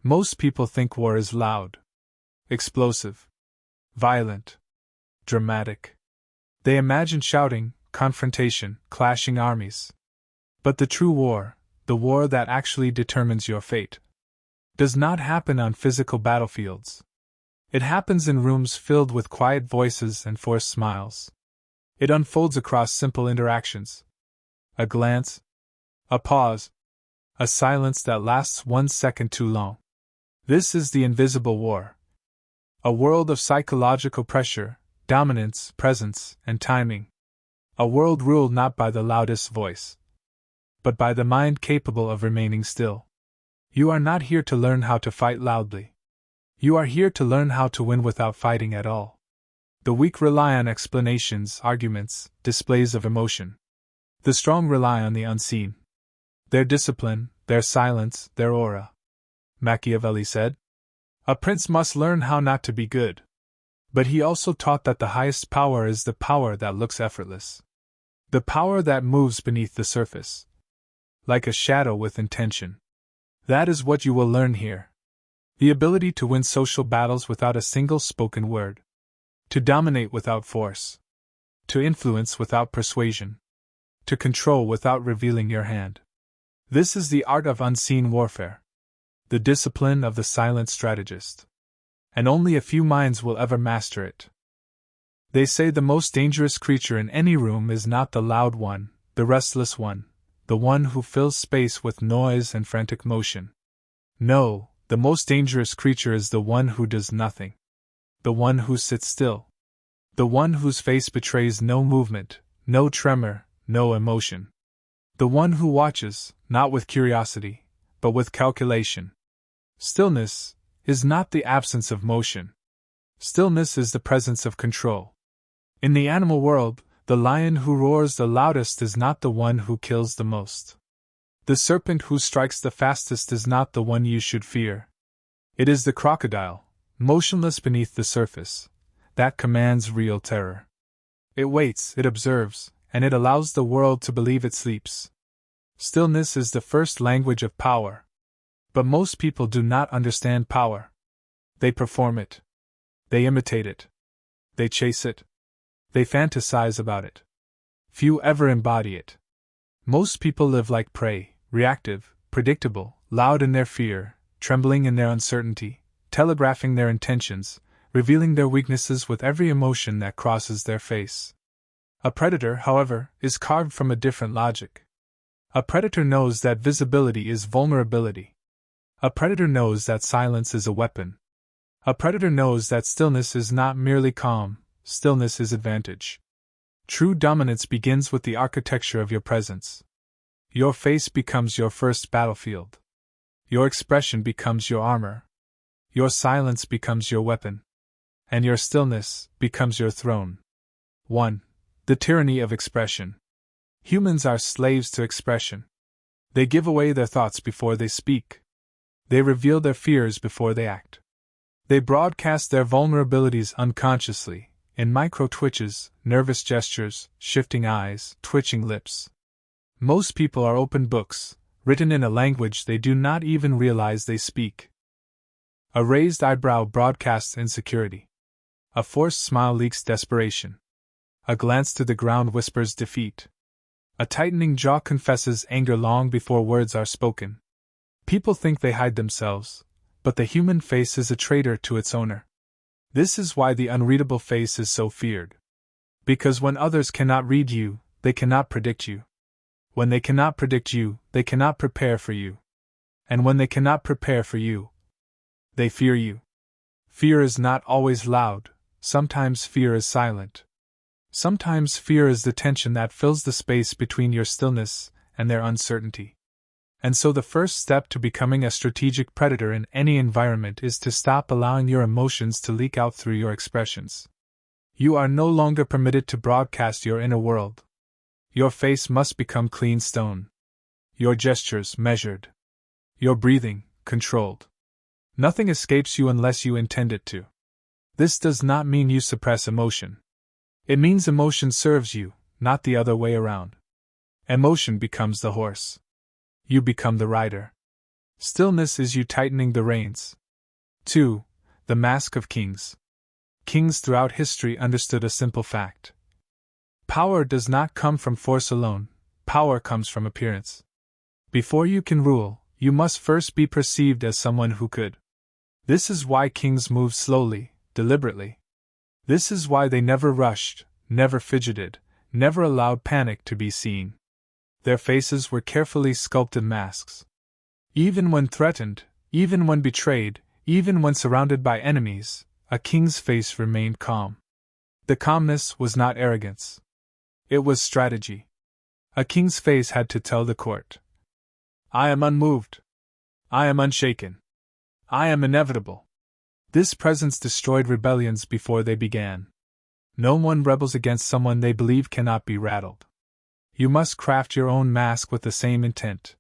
Most people think war is loud, explosive, violent, dramatic. They imagine shouting, confrontation, clashing armies. But the true war, the war that actually determines your fate, does not happen on physical battlefields. It happens in rooms filled with quiet voices and forced smiles. It unfolds across simple interactions. A glance, a pause, a silence that lasts 1 second too long. This is the invisible war. A world of psychological pressure, dominance, presence, and timing. A world ruled not by the loudest voice, but by the mind capable of remaining still. You are not here to learn how to fight loudly. You are here to learn how to win without fighting at all. The weak rely on explanations, arguments, displays of emotion. The strong rely on the unseen. Their discipline, their silence, their aura. Machiavelli said, "A prince must learn how not to be good." But he also taught that the highest power is the power that looks effortless. The power that moves beneath the surface, like a shadow with intention. That is what you will learn here. The ability to win social battles without a single spoken word. To dominate without force. To influence without persuasion. To control without revealing your hand. This is the art of unseen warfare. The discipline of the silent strategist. And only a few minds will ever master it. They say the most dangerous creature in any room is not the loud one, the restless one, the one who fills space with noise and frantic motion. No, the most dangerous creature is the one who does nothing. The one who sits still. The one whose face betrays no movement, no tremor, no emotion. The one who watches, not with curiosity, but with calculation. Stillness is not the absence of motion. Stillness is the presence of control. In the animal world, the lion who roars the loudest is not the one who kills the most. The serpent who strikes the fastest is not the one you should fear. It is the crocodile, motionless beneath the surface, that commands real terror. It waits, it observes, and it allows the world to believe it sleeps. Stillness is the first language of power. But most people do not understand power. They perform it. They imitate it. They chase it. They fantasize about it. Few ever embody it. Most people live like prey, reactive, predictable, loud in their fear, trembling in their uncertainty, telegraphing their intentions, revealing their weaknesses with every emotion that crosses their face. A predator, however, is carved from a different logic. A predator knows that visibility is vulnerability. A predator knows that silence is a weapon. A predator knows that stillness is not merely calm, stillness is advantage. True dominance begins with the architecture of your presence. Your face becomes your first battlefield. Your expression becomes your armor. Your silence becomes your weapon. And your stillness becomes your throne. 1. The tyranny of expression. Humans are slaves to expression. They give away their thoughts before they speak. They reveal their fears before they act. They broadcast their vulnerabilities unconsciously, in micro-twitches, nervous gestures, shifting eyes, twitching lips. Most people are open books, written in a language they do not even realize they speak. A raised eyebrow broadcasts insecurity. A forced smile leaks desperation. A glance to the ground whispers defeat. A tightening jaw confesses anger long before words are spoken. People think they hide themselves, but the human face is a traitor to its owner. This is why the unreadable face is so feared. Because when others cannot read you, they cannot predict you. When they cannot predict you, they cannot prepare for you. And when they cannot prepare for you, they fear you. Fear is not always loud, sometimes fear is silent. Sometimes fear is the tension that fills the space between your stillness and their uncertainty. And so the first step to becoming a strategic predator in any environment is to stop allowing your emotions to leak out through your expressions. You are no longer permitted to broadcast your inner world. Your face must become clean stone. Your gestures measured. Your breathing controlled. Nothing escapes you unless you intend it to. This does not mean you suppress emotion. It means emotion serves you, not the other way around. Emotion becomes the horse. You become the rider. Stillness is you tightening the reins. 2. The mask of kings. Kings throughout history understood a simple fact. Power does not come from force alone, power comes from appearance. Before you can rule, you must first be perceived as someone who could. This is why kings moved slowly, deliberately. This is why they never rushed, never fidgeted, never allowed panic to be seen. Their faces were carefully sculpted masks. Even when threatened, even when betrayed, even when surrounded by enemies, a king's face remained calm. The calmness was not arrogance. It was strategy. A king's face had to tell the court, "I am unmoved. I am unshaken. I am inevitable." This presence destroyed rebellions before they began. No one rebels against someone they believe cannot be rattled. You must craft your own mask with the same intent.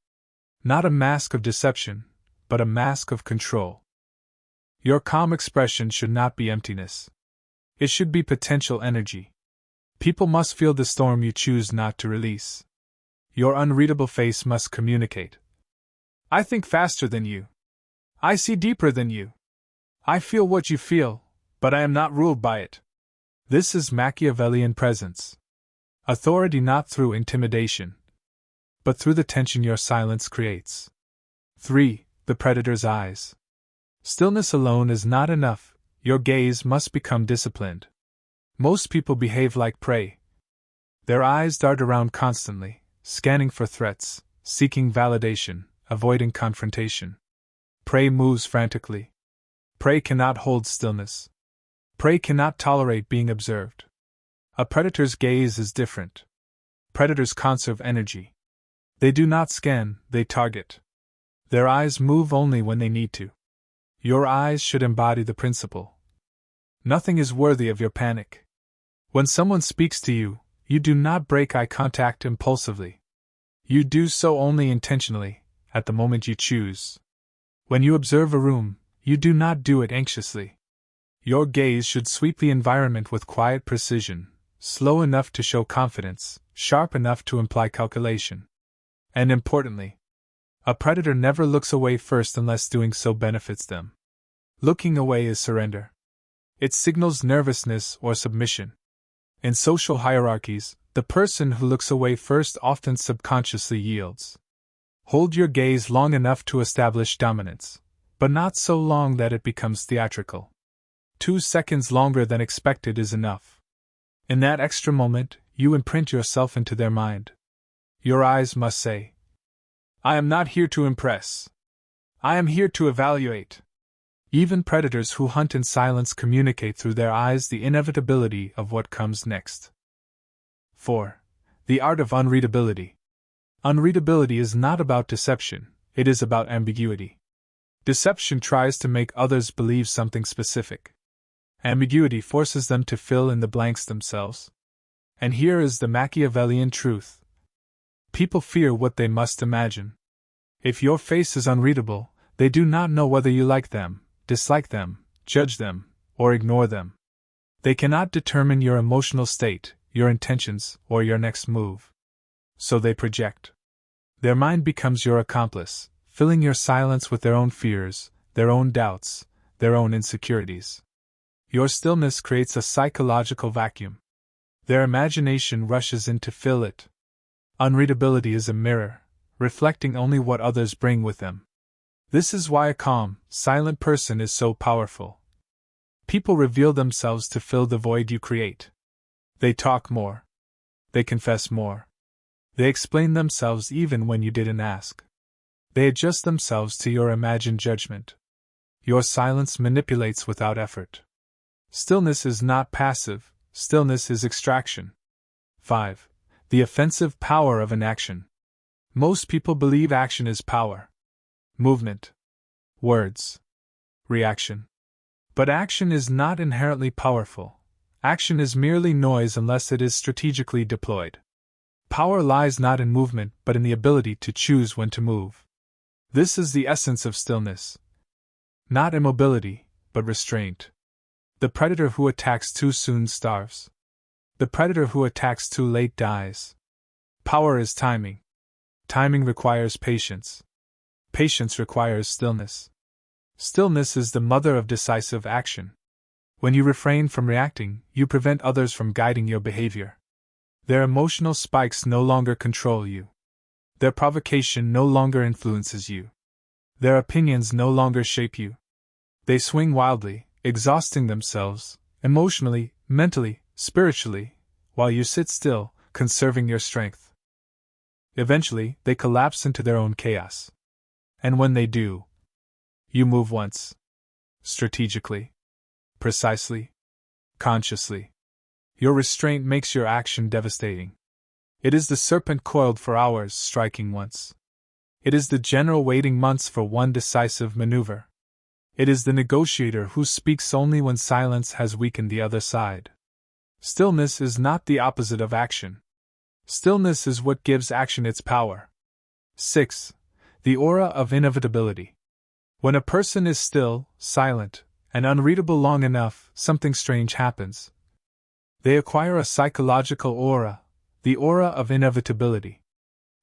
Not a mask of deception, but a mask of control. Your calm expression should not be emptiness. It should be potential energy. People must feel the storm you choose not to release. Your unreadable face must communicate. I think faster than you. I see deeper than you. I feel what you feel, but I am not ruled by it. This is Machiavellian presence. Authority not through intimidation, but through the tension your silence creates. 3. The predator's eyes. Stillness alone is not enough, your gaze must become disciplined. Most people behave like prey. Their eyes dart around constantly, scanning for threats, seeking validation, avoiding confrontation. Prey moves frantically. Prey cannot hold stillness. Prey cannot tolerate being observed. A predator's gaze is different. Predators conserve energy. They do not scan, they target. Their eyes move only when they need to. Your eyes should embody the principle. Nothing is worthy of your panic. When someone speaks to you, you do not break eye contact impulsively. You do so only intentionally, at the moment you choose. When you observe a room, you do not do it anxiously. Your gaze should sweep the environment with quiet precision, slow enough to show confidence, sharp enough to imply calculation. And importantly, a predator never looks away first unless doing so benefits them. Looking away is surrender. It signals nervousness or submission. In social hierarchies, the person who looks away first often subconsciously yields. Hold your gaze long enough to establish dominance, but not so long that it becomes theatrical. 2 seconds longer than expected is enough. In that extra moment, you imprint yourself into their mind. Your eyes must say, "I am not here to impress. I am here to evaluate." Even predators who hunt in silence communicate through their eyes the inevitability of what comes next. 4. The art of unreadability. Unreadability is not about deception, it is about ambiguity. Deception tries to make others believe something specific. Ambiguity forces them to fill in the blanks themselves. And here is the Machiavellian truth. People fear what they must imagine. If your face is unreadable, they do not know whether you like them, dislike them, judge them, or ignore them. They cannot determine your emotional state, your intentions, or your next move. So they project. Their mind becomes your accomplice, filling your silence with their own fears, their own doubts, their own insecurities. Your stillness creates a psychological vacuum. Their imagination rushes in to fill it. Unreadability is a mirror, reflecting only what others bring with them. This is why a calm, silent person is so powerful. People reveal themselves to fill the void you create. They talk more. They confess more. They explain themselves even when you didn't ask. They adjust themselves to your imagined judgment. Your silence manipulates without effort. Stillness is not passive, stillness is extraction. 5. The offensive power of inaction. Most people believe action is power. Movement. Words. Reaction. But action is not inherently powerful. Action is merely noise unless it is strategically deployed. Power lies not in movement but in the ability to choose when to move. This is the essence of stillness. Not immobility, but restraint. The predator who attacks too soon starves. The predator who attacks too late dies. Power is timing. Timing requires patience. Patience requires stillness. Stillness is the mother of decisive action. When you refrain from reacting, you prevent others from guiding your behavior. Their emotional spikes no longer control you. Their provocation no longer influences you. Their opinions no longer shape you. They swing wildly, exhausting themselves, emotionally, mentally, spiritually, while you sit still, conserving your strength. Eventually, they collapse into their own chaos. And when they do, you move once. Strategically. Precisely. Consciously. Your restraint makes your action devastating. It is the serpent coiled for hours, striking once. It is the general waiting months for one decisive maneuver. It is the negotiator who speaks only when silence has weakened the other side. Stillness is not the opposite of action. Stillness is what gives action its power. 6. The aura of inevitability. When a person is still, silent, and unreadable long enough, something strange happens. They acquire a psychological aura, the aura of inevitability.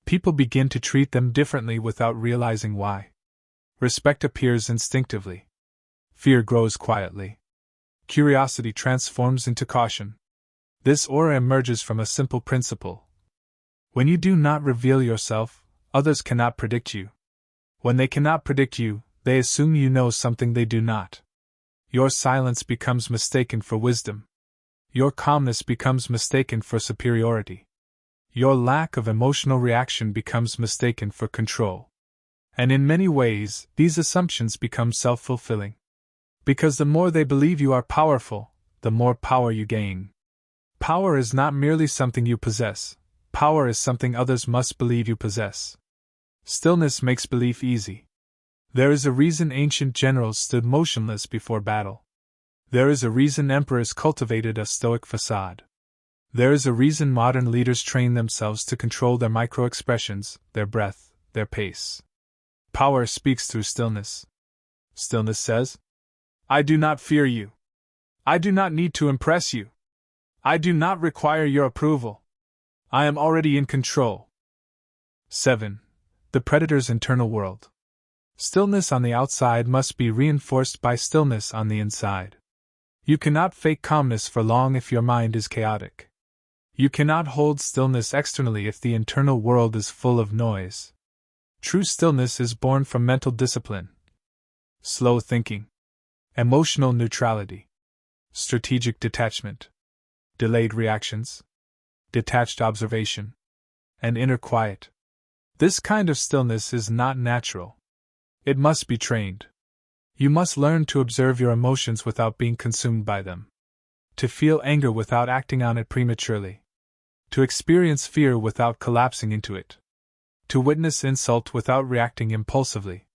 People begin to treat them differently without realizing why. Respect appears instinctively. Fear grows quietly. Curiosity transforms into caution. This aura emerges from a simple principle. When you do not reveal yourself, others cannot predict you. When they cannot predict you, they assume you know something they do not. Your silence becomes mistaken for wisdom. Your calmness becomes mistaken for superiority. Your lack of emotional reaction becomes mistaken for control. And in many ways, these assumptions become self-fulfilling. Because the more they believe you are powerful, the more power you gain. Power is not merely something you possess. Power is something others must believe you possess. Stillness makes belief easy. There is a reason ancient generals stood motionless before battle. There is a reason emperors cultivated a stoic facade. There is a reason modern leaders train themselves to control their micro-expressions, their breath, their pace. Power speaks through stillness. Stillness says, I do not fear you. I do not need to impress you. I do not require your approval. I am already in control. 7. The predator's internal world. Stillness on the outside must be reinforced by stillness on the inside. You cannot fake calmness for long if your mind is chaotic. You cannot hold stillness externally if the internal world is full of noise. True stillness is born from mental discipline, slow thinking, emotional neutrality, strategic detachment, delayed reactions, detached observation, and inner quiet. This kind of stillness is not natural. It must be trained. You must learn to observe your emotions without being consumed by them. To feel anger without acting on it prematurely. To experience fear without collapsing into it. To witness insult without reacting impulsively.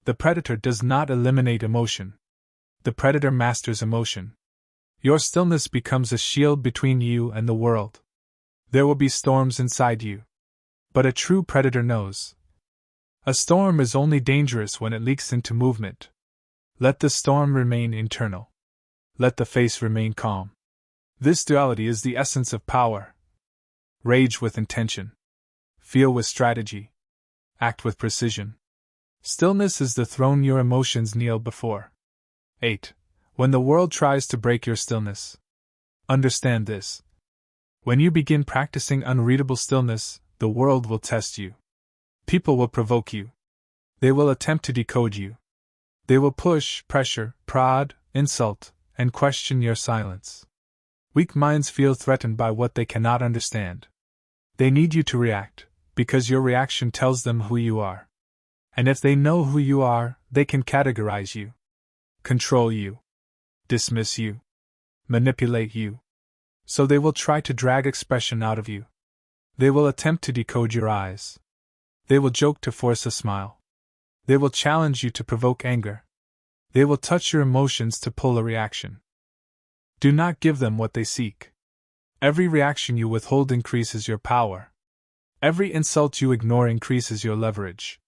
The predator does not eliminate emotion. The predator masters emotion. Your stillness becomes a shield between you and the world. There will be storms inside you. But a true predator knows. A storm is only dangerous when it leaks into movement. Let the storm remain internal. Let the face remain calm. This duality is the essence of power. Rage with intention. Feel with strategy. Act with precision. Stillness is the throne your emotions kneel before. 8. When the world tries to break your stillness. Understand this. When you begin practicing unreadable stillness, the world will test you. People will provoke you. They will attempt to decode you. They will push, pressure, prod, insult, and question your silence. Weak minds feel threatened by what they cannot understand. They need you to react, because your reaction tells them who you are. And if they know who you are, they can categorize you, control you, dismiss you, manipulate you. So they will try to drag expression out of you. They will attempt to decode your eyes. They will joke to force a smile. They will challenge you to provoke anger. They will touch your emotions to pull a reaction. Do not give them what they seek. Every reaction you withhold increases your power. Every insult you ignore increases your leverage.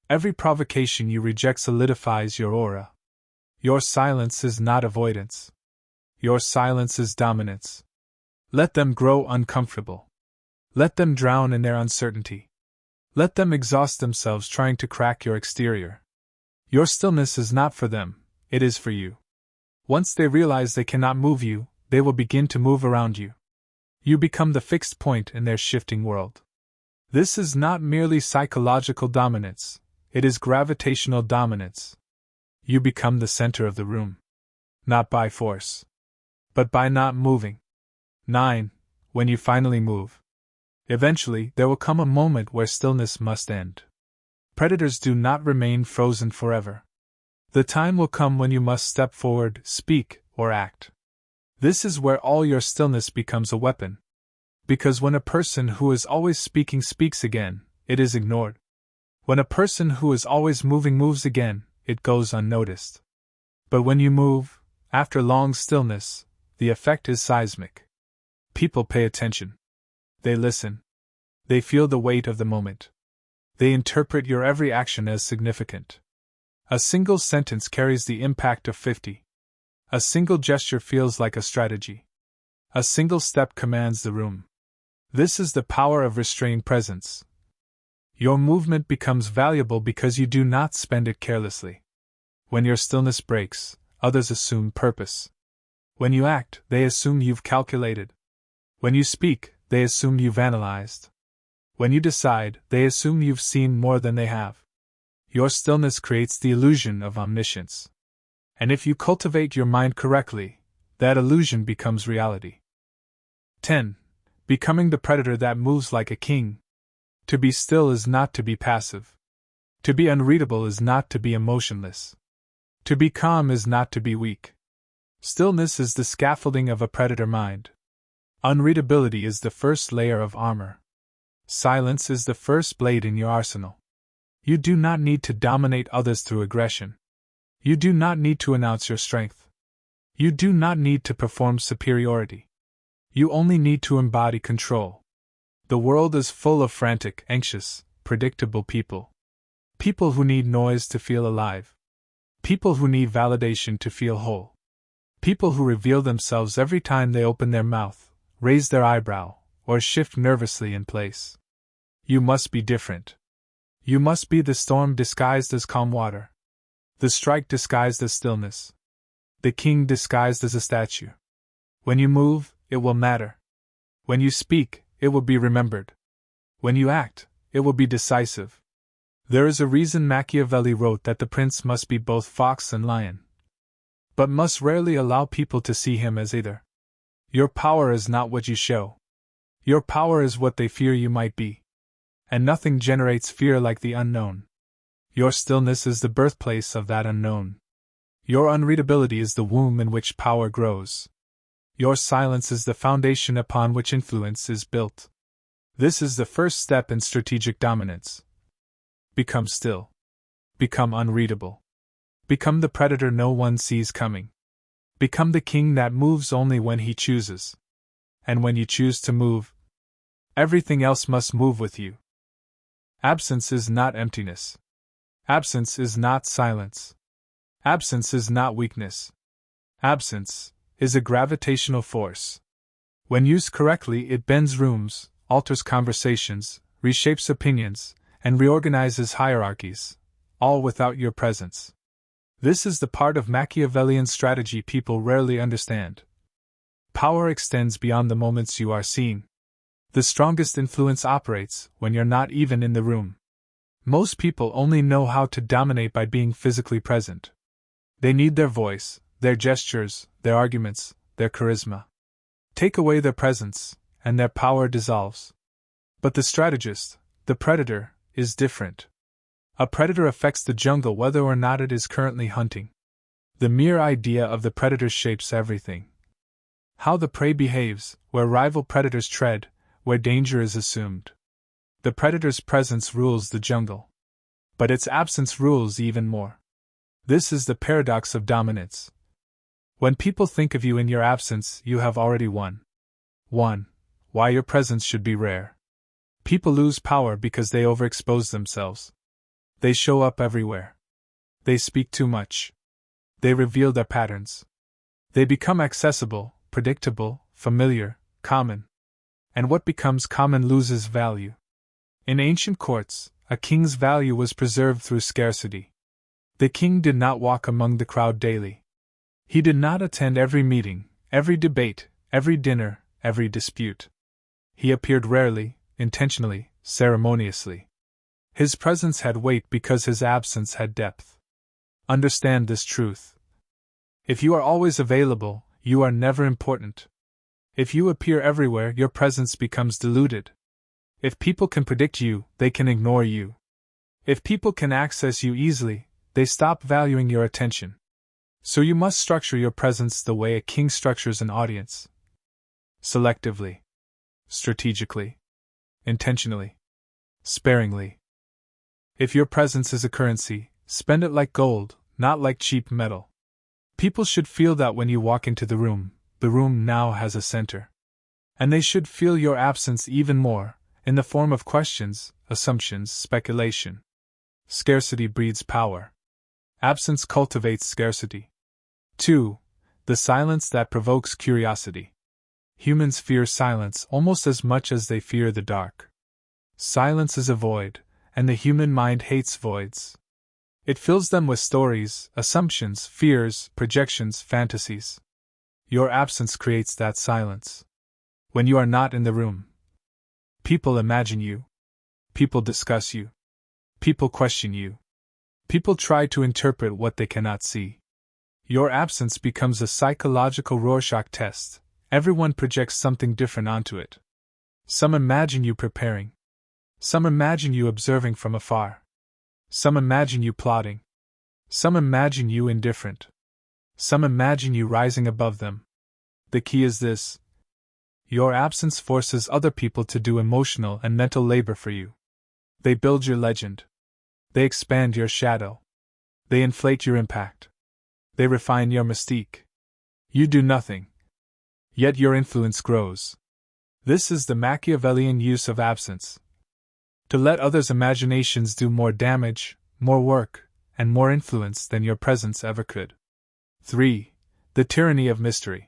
Every provocation you reject solidifies your aura. Your silence is not avoidance. Your silence is dominance. Let them grow uncomfortable. Let them drown in their uncertainty. Let them exhaust themselves trying to crack your exterior. Your stillness is not for them, it is for you. Once they realize they cannot move you, they will begin to move around you. You become the fixed point in their shifting world. This is not merely psychological dominance, it is gravitational dominance. You become the center of the room. Not by force, but by not moving. 9. When you finally move. Eventually, there will come a moment where stillness must end. Predators do not remain frozen forever. The time will come when you must step forward, speak, or act. This is where all your stillness becomes a weapon. Because when a person who is always speaking speaks again, it is ignored. When a person who is always moving moves again, it goes unnoticed. But when you move, after long stillness, the effect is seismic. People pay attention. They listen. They feel the weight of the moment. They interpret your every action as significant. A single sentence carries the impact of 50. A single gesture feels like a strategy. A single step commands the room. This is the power of restrained presence. Your movement becomes valuable because you do not spend it carelessly. When your stillness breaks, others assume purpose. When you act, they assume you've calculated. When you speak, they assume you've analyzed. When you decide, they assume you've seen more than they have. Your stillness creates the illusion of omniscience. And if you cultivate your mind correctly, that illusion becomes reality. 10. Becoming the predator that moves like a king. To be still is not to be passive. To be unreadable is not to be emotionless. To be calm is not to be weak. Stillness is the scaffolding of a predator mind. Unreadability is the first layer of armor. Silence is the first blade in your arsenal. You do not need to dominate others through aggression. You do not need to announce your strength. You do not need to perform superiority. You only need to embody control. The world is full of frantic, anxious, predictable people. People who need noise to feel alive. People who need validation to feel whole. People who reveal themselves every time they open their mouth, raise their eyebrow, or shift nervously in place. You must be different. You must be the storm disguised as calm water. The strike disguised as stillness. The king disguised as a statue. When you move, it will matter. When you speak, it will be remembered. When you act, it will be decisive. There is a reason Machiavelli wrote that the prince must be both fox and lion, but must rarely allow people to see him as either. Your power is not what you show. Your power is what they fear you might be. And nothing generates fear like the unknown. Your stillness is the birthplace of that unknown. Your unreadability is the womb in which power grows. Your silence is the foundation upon which influence is built. This is the first step in strategic dominance. Become still. Become unreadable. Become the predator no one sees coming. Become the king that moves only when he chooses. And when you choose to move, everything else must move with you. Absence is not emptiness. Absence is not silence. Absence is not weakness. Absence is a gravitational force. When used correctly, it bends rooms, alters conversations, reshapes opinions, and reorganizes hierarchies, all without your presence. This is the part of Machiavellian strategy people rarely understand. Power extends beyond the moments you are seeing. The strongest influence operates when you're not even in the room. Most people only know how to dominate by being physically present. They need their voice, their gestures, their arguments, their charisma. Take away their presence, and their power dissolves. But the strategist, the predator, is different. A predator affects the jungle whether or not it is currently hunting. The mere idea of the predator shapes everything. How the prey behaves, where rival predators tread, where danger is assumed. The predator's presence rules the jungle. But its absence rules even more. This is the paradox of dominance. When people think of you in your absence, you have already won. 1. Why your presence should be rare. People lose power because they overexpose themselves. They show up everywhere. They speak too much. They reveal their patterns. They become accessible, predictable, familiar, common. And what becomes common loses value. In ancient courts, a king's value was preserved through scarcity. The king did not walk among the crowd daily. He did not attend every meeting, every debate, every dinner, every dispute. He appeared rarely, intentionally, ceremoniously. His presence had weight because his absence had depth. Understand this truth. If you are always available, you are never important. If you appear everywhere, your presence becomes diluted. If people can predict you, they can ignore you. If people can access you easily, they stop valuing your attention. So you must structure your presence the way a king structures an audience. Selectively. Strategically. Intentionally. Sparingly. If your presence is a currency, spend it like gold, not like cheap metal. People should feel that when you walk into the room now has a center. And they should feel your absence even more, in the form of questions, assumptions, speculation. Scarcity breeds power. Absence cultivates scarcity. 2. The silence that provokes curiosity. Humans fear silence almost as much as they fear the dark. Silence is a void, and the human mind hates voids. It fills them with stories, assumptions, fears, projections, fantasies. Your absence creates that silence. When you are not in the room, people imagine you. People discuss you. People question you. People try to interpret what they cannot see. Your absence becomes a psychological Rorschach test. Everyone projects something different onto it. Some imagine you preparing. Some imagine you observing from afar. Some imagine you plotting. Some imagine you indifferent. Some imagine you rising above them. The key is this. Your absence forces other people to do emotional and mental labor for you. They build your legend. They expand your shadow. They inflate your impact. They refine your mystique. You do nothing. Yet your influence grows. This is the Machiavellian use of absence. To let others' imaginations do more damage, more work, and more influence than your presence ever could. 3. The tyranny of mystery.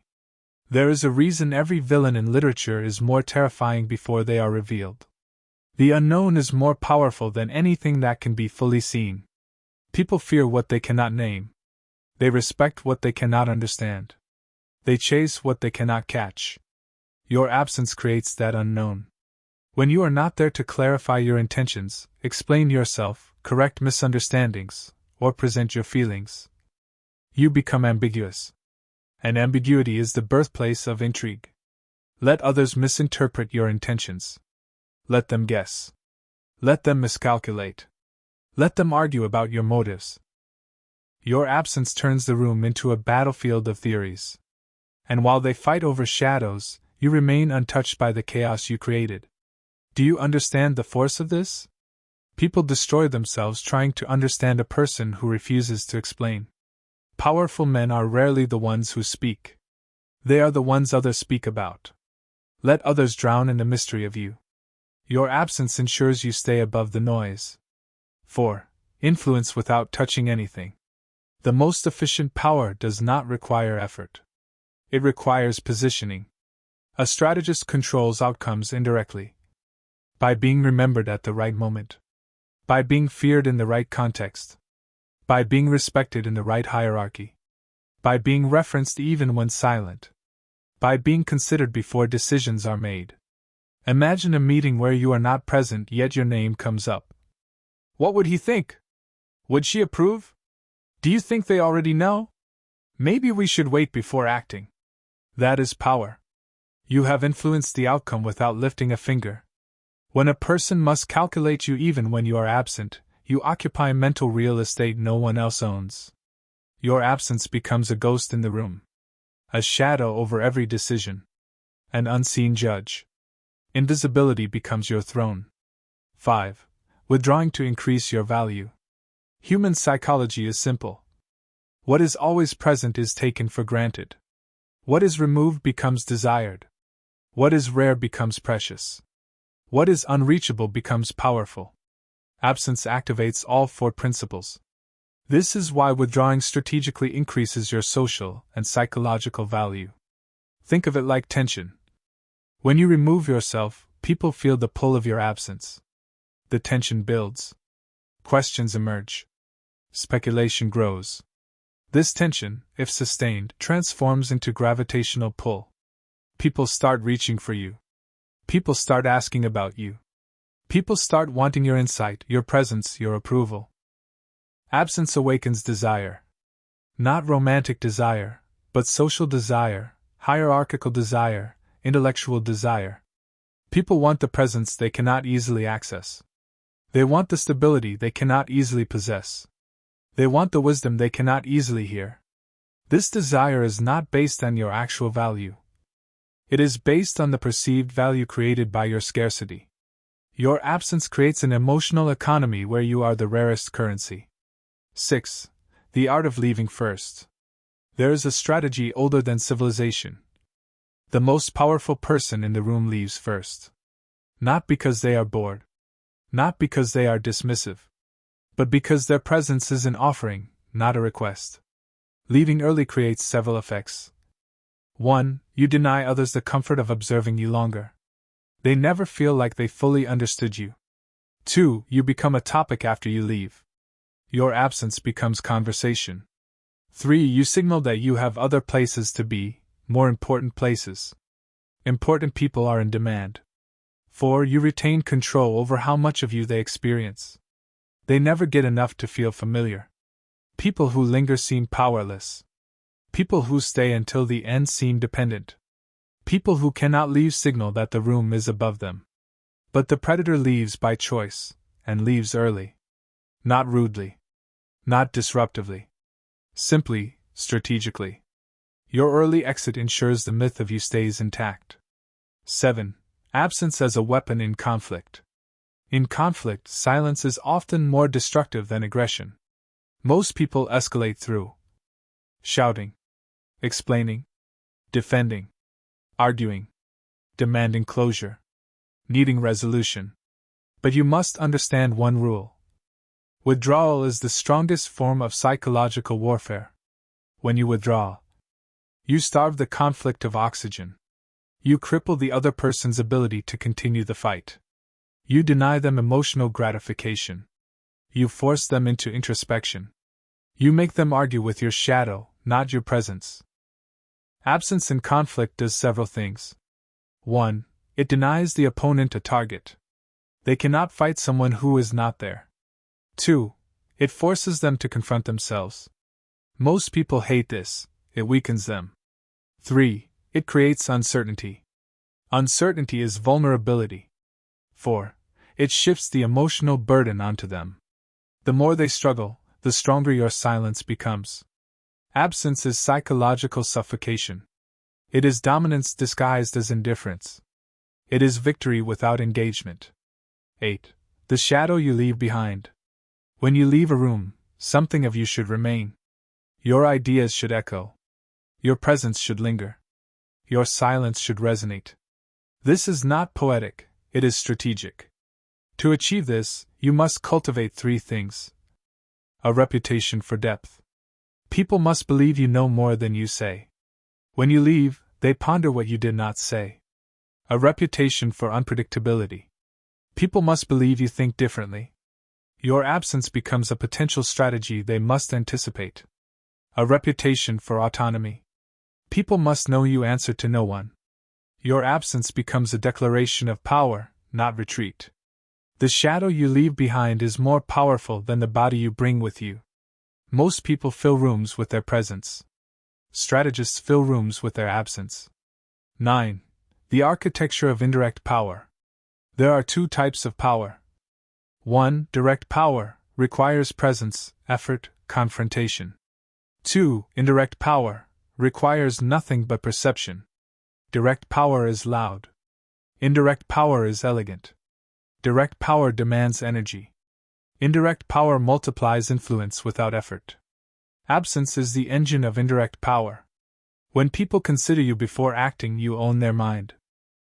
There is a reason every villain in literature is more terrifying before they are revealed. The unknown is more powerful than anything that can be fully seen. People fear what they cannot name. They respect what they cannot understand. They chase what they cannot catch. Your absence creates that unknown. When you are not there to clarify your intentions, explain yourself, correct misunderstandings, or present your feelings, you become ambiguous. And ambiguity is the birthplace of intrigue. Let others misinterpret your intentions. Let them guess. Let them miscalculate. Let them argue about your motives. Your absence turns the room into a battlefield of theories. And while they fight over shadows, you remain untouched by the chaos you created. Do you understand the force of this? People destroy themselves trying to understand a person who refuses to explain. Powerful men are rarely the ones who speak. They are the ones others speak about. Let others drown in the mystery of you. Your absence ensures you stay above the noise. 4. Influence without touching anything. The most efficient power does not require effort. It requires positioning. A strategist controls outcomes indirectly. By being remembered at the right moment. By being feared in the right context. By being respected in the right hierarchy. By being referenced even when silent. By being considered before decisions are made. Imagine a meeting where you are not present yet your name comes up. What would he think? Would she approve? Do you think they already know? Maybe we should wait before acting. That is power. You have influenced the outcome without lifting a finger. When a person must calculate you even when you are absent, you occupy mental real estate no one else owns. Your absence becomes a ghost in the room. A shadow over every decision. An unseen judge. Invisibility becomes your throne. 5. Withdrawing to increase your value. Human psychology is simple. What is always present is taken for granted. What is removed becomes desired. What is rare becomes precious. What is unreachable becomes powerful. Absence activates all 4 principles. This is why withdrawing strategically increases your social and psychological value. Think of it like tension. When you remove yourself, people feel the pull of your absence. The tension builds. Questions emerge. Speculation grows. This tension, if sustained, transforms into gravitational pull. People start reaching for you. People start asking about you. People start wanting your insight, your presence, your approval. Absence awakens desire. Not romantic desire, but social desire, hierarchical desire, intellectual desire. People want the presence they cannot easily access. They want the stability they cannot easily possess. They want the wisdom they cannot easily hear. This desire is not based on your actual value. It is based on the perceived value created by your scarcity. Your absence creates an emotional economy where you are the rarest currency. 6. The art of leaving first. There is a strategy older than civilization. The most powerful person in the room leaves first. Not because they are bored. Not because they are dismissive. But because their presence is an offering, not a request. Leaving early creates several effects. 1. You deny others the comfort of observing you longer. They never feel like they fully understood you. 2. You become a topic after you leave. Your absence becomes conversation. 3. You signal that you have other places to be, more important places. Important people are in demand. 4. You retain control over how much of you they experience. They never get enough to feel familiar. People who linger seem powerless. People who stay until the end seem dependent. People who cannot leave signal that the room is above them. But the predator leaves by choice, and leaves early. Not rudely. Not disruptively. Simply, strategically. Your early exit ensures the myth of you stays intact. 7. Absence as a weapon in conflict. In conflict, silence is often more destructive than aggression. Most people escalate through shouting, explaining, defending, arguing, demanding closure, needing resolution. But you must understand one rule. Withdrawal is the strongest form of psychological warfare. When you withdraw, you starve the conflict of oxygen. You cripple the other person's ability to continue the fight. You deny them emotional gratification. You force them into introspection. You make them argue with your shadow, not your presence. Absence in conflict does several things. 1. It denies the opponent a target. They cannot fight someone who is not there. 2. It forces them to confront themselves. Most people hate this, it weakens them. 3. It creates uncertainty. Uncertainty is vulnerability. 4. It shifts the emotional burden onto them. The more they struggle, the stronger your silence becomes. Absence is psychological suffocation. It is dominance disguised as indifference. It is victory without engagement. 8. The shadow you leave behind. When you leave a room, something of you should remain. Your ideas should echo. Your presence should linger. Your silence should resonate. This is not poetic, it is strategic. To achieve this, you must cultivate 3 things. A reputation for depth. People must believe you know more than you say. When you leave, they ponder what you did not say. A reputation for unpredictability. People must believe you think differently. Your absence becomes a potential strategy they must anticipate. A reputation for autonomy. People must know you answer to no one. Your absence becomes a declaration of power, not retreat. The shadow you leave behind is more powerful than the body you bring with you. Most people fill rooms with their presence. Strategists fill rooms with their absence. 9. The architecture of indirect power. There are 2 types of power. 1. Direct power requires presence, effort, confrontation. 2. Indirect power requires nothing but perception. Direct power is loud. Indirect power is elegant. Direct power demands energy. Indirect power multiplies influence without effort. Absence is the engine of indirect power. When people consider you before acting, you own their mind.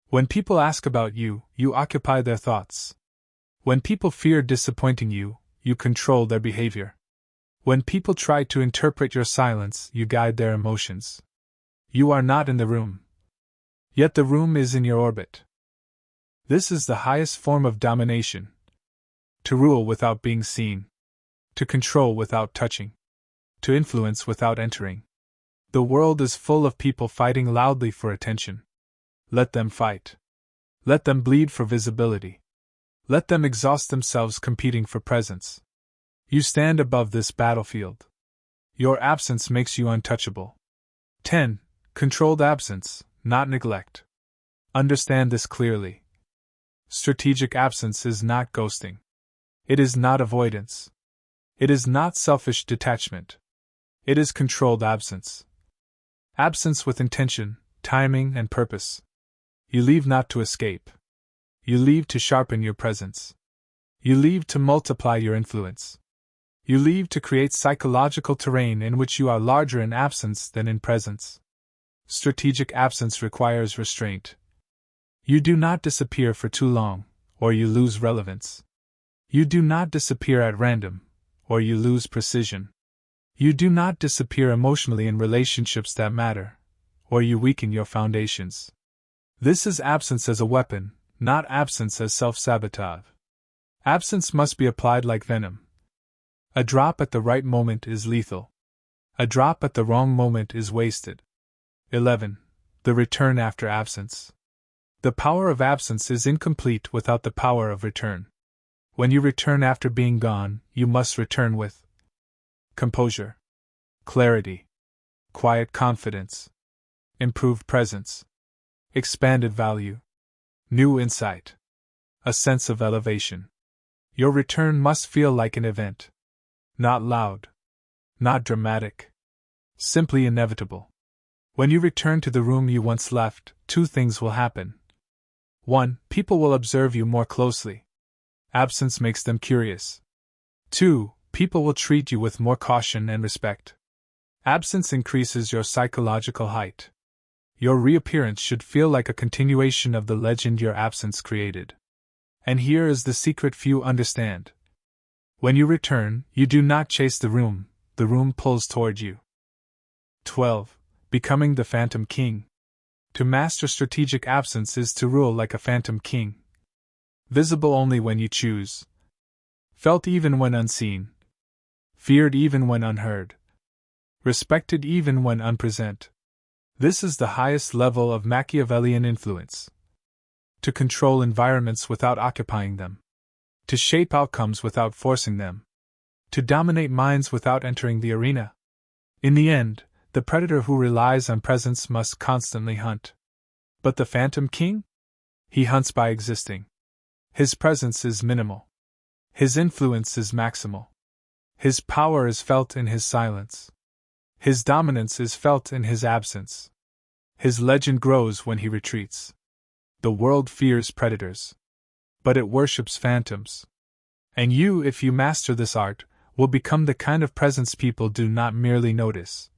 When people ask about you, you occupy their thoughts. When people fear disappointing you, you control their behavior. When people try to interpret your silence, you guide their emotions. You are not in the room. Yet the room is in your orbit. This is the highest form of domination. to rule without being seen, to control without touching, to influence without entering. The world is full of people fighting loudly for attention. Let them fight. Let them bleed for visibility. Let them exhaust themselves competing for presence. You stand above this battlefield. Your absence makes you untouchable. 10. Controlled absence, not neglect. Understand this clearly. Strategic absence is not ghosting. It is not avoidance. It is not selfish detachment. It is controlled absence. Absence with intention, timing, and purpose. You leave not to escape. You leave to sharpen your presence. You leave to multiply your influence. You leave to create psychological terrain in which you are larger in absence than in presence. Strategic absence requires restraint. You do not disappear for too long, or you lose relevance. You do not disappear at random, or you lose precision. You do not disappear emotionally in relationships that matter, or you weaken your foundations. This is absence as a weapon, not absence as self-sabotage. Absence must be applied like venom. A drop at the right moment is lethal. A drop at the wrong moment is wasted. 11. The return after absence. The power of absence is incomplete without the power of return. When you return after being gone, you must return with composure, clarity, quiet confidence, improved presence, expanded value, new insight, a sense of elevation. Your return must feel like an event. Not loud, not dramatic, simply inevitable. When you return to the room you once left, two things will happen. 1. People will observe you more closely. Absence makes them curious. 2. People will treat you with more caution and respect. Absence increases your psychological height. Your reappearance should feel like a continuation of the legend your absence created. And here is the secret few understand. When you return, you do not chase the room pulls toward you. 12. Becoming the Phantom King. To master strategic absence is to rule like a phantom king. Visible only when you choose. Felt even when unseen. Feared even when unheard. Respected even when unpresent. This is the highest level of Machiavellian influence. To control environments without occupying them. To shape outcomes without forcing them. To dominate minds without entering the arena. In the end, the predator who relies on presence must constantly hunt. But the Phantom King? He hunts by existing. His presence is minimal. His influence is maximal. His power is felt in his silence. His dominance is felt in his absence. His legend grows when he retreats. The world fears predators. But it worships phantoms. And you, if you master this art, will become the kind of presence people do not merely notice.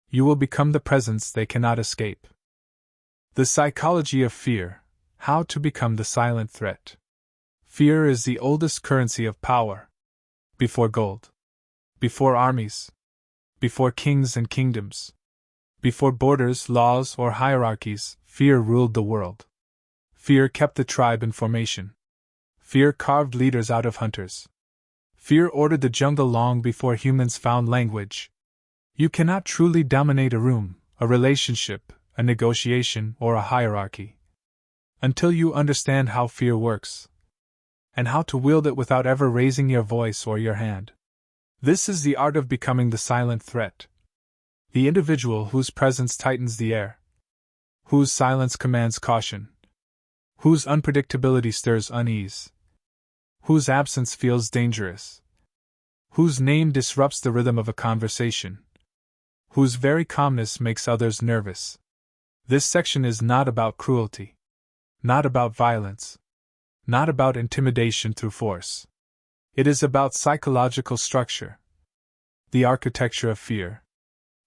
You will become the presence they cannot escape. The psychology of fear. How to become the silent threat. Fear is the oldest currency of power. Before gold. Before armies. Before kings and kingdoms. Before borders, laws, or hierarchies, fear ruled the world. Fear kept the tribe in formation. Fear carved leaders out of hunters. Fear ordered the jungle long before humans found language. You cannot truly dominate a room, a relationship, a negotiation, or a hierarchy until you understand how fear works, and how to wield it without ever raising your voice or your hand. This is the art of becoming the silent threat. The individual whose presence tightens the air, whose silence commands caution, whose unpredictability stirs unease, whose absence feels dangerous, whose name disrupts the rhythm of a conversation, whose very calmness makes others nervous. This section is not about cruelty, not about violence, not about intimidation through force. It is about psychological structure, the architecture of fear,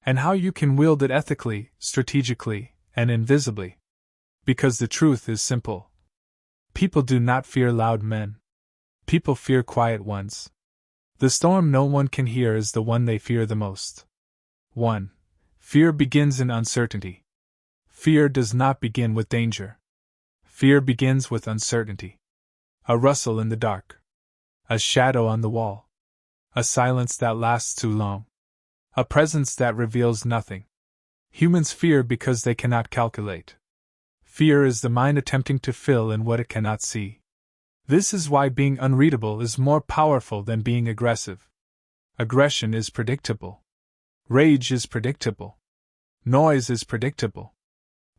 and how you can wield it ethically, strategically, and invisibly. Because the truth is simple. People do not fear loud men. People fear quiet ones. The storm no one can hear is the one they fear the most. 1. Fear begins in uncertainty. Fear does not begin with danger. Fear begins with uncertainty. A rustle in the dark. A shadow on the wall. A silence that lasts too long. A presence that reveals nothing. Humans fear because they cannot calculate. Fear is the mind attempting to fill in what it cannot see. This is why being unreadable is more powerful than being aggressive. Aggression is predictable. Rage is predictable. Noise is predictable.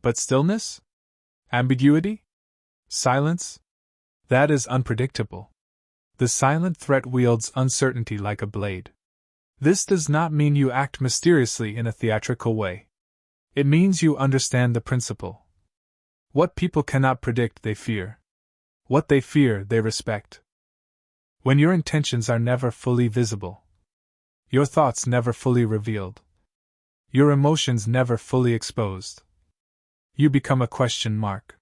But stillness? Ambiguity? Silence? That is unpredictable. The silent threat wields uncertainty like a blade. This does not mean you act mysteriously in a theatrical way. It means you understand the principle. What people cannot predict, they fear. What they fear, they respect. When your intentions are never fully visible, your thoughts never fully revealed, your emotions never fully exposed, you become a question mark.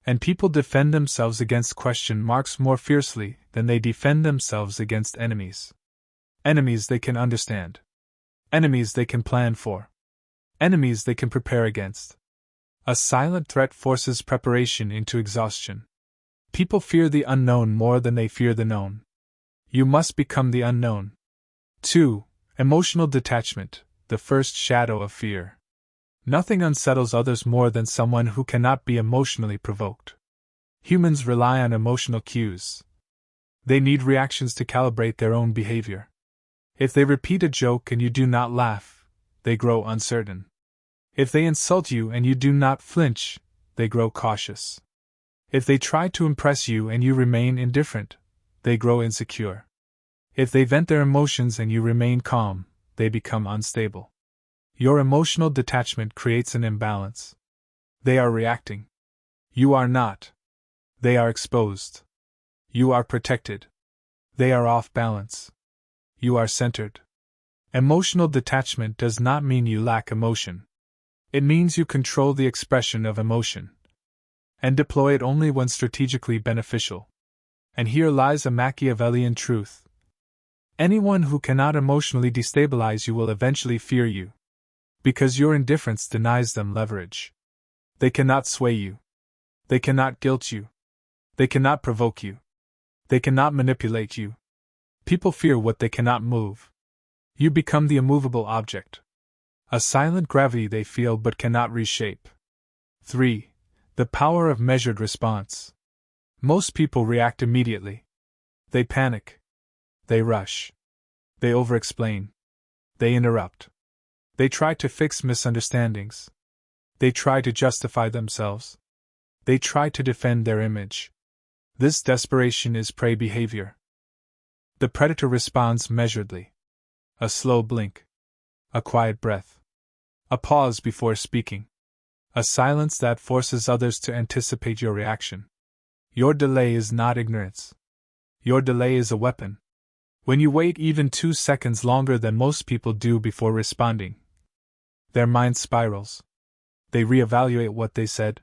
And people defend themselves against question marks more fiercely than they defend themselves against enemies. Enemies they can understand. Enemies they can plan for. Enemies they can prepare against. A silent threat forces preparation into exhaustion. People fear the unknown more than they fear the known. You must become the unknown. 2. Emotional detachment, the first shadow of fear. Nothing unsettles others more than someone who cannot be emotionally provoked. Humans rely on emotional cues. They need reactions to calibrate their own behavior. If they repeat a joke and you do not laugh, they grow uncertain. If they insult you and you do not flinch, they grow cautious. If they try to impress you and you remain indifferent, they grow insecure. If they vent their emotions and you remain calm, they become unstable. Your emotional detachment creates an imbalance. They are reacting. You are not. They are exposed. You are protected. They are off balance. You are centered. Emotional detachment does not mean you lack emotion. It means you control the expression of emotion and deploy it only when strategically beneficial. And here lies a Machiavellian truth. Anyone who cannot emotionally destabilize you will eventually fear you, because your indifference denies them leverage. They cannot sway you. They cannot guilt you. They cannot provoke you. They cannot manipulate you. People fear what they cannot move. You become the immovable object. A silent gravity they feel but cannot reshape. 3. The power of measured response. Most people react immediately. They panic. They rush. They over-explain. They interrupt. They try to fix misunderstandings. They try to justify themselves. They try to defend their image. This desperation is prey behavior. The predator responds measuredly. A slow blink. A quiet breath. A pause before speaking. A silence that forces others to anticipate your reaction. Your delay is not ignorance. Your delay is a weapon. When you wait even 2 seconds longer than most people do before responding, their mind spirals. They reevaluate what they said.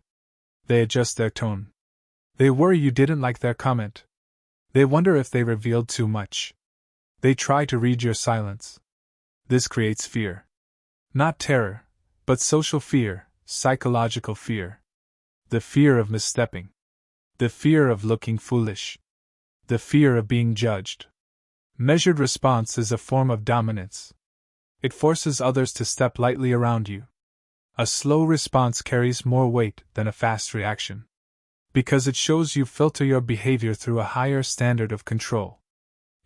They adjust their tone. They worry you didn't like their comment. They wonder if they revealed too much. They try to read your silence. This creates fear. Not terror, but social fear, psychological fear. The fear of misstepping. The fear of looking foolish. The fear of being judged. Measured response is a form of dominance. It forces others to step lightly around you. A slow response carries more weight than a fast reaction, because it shows you filter your behavior through a higher standard of control.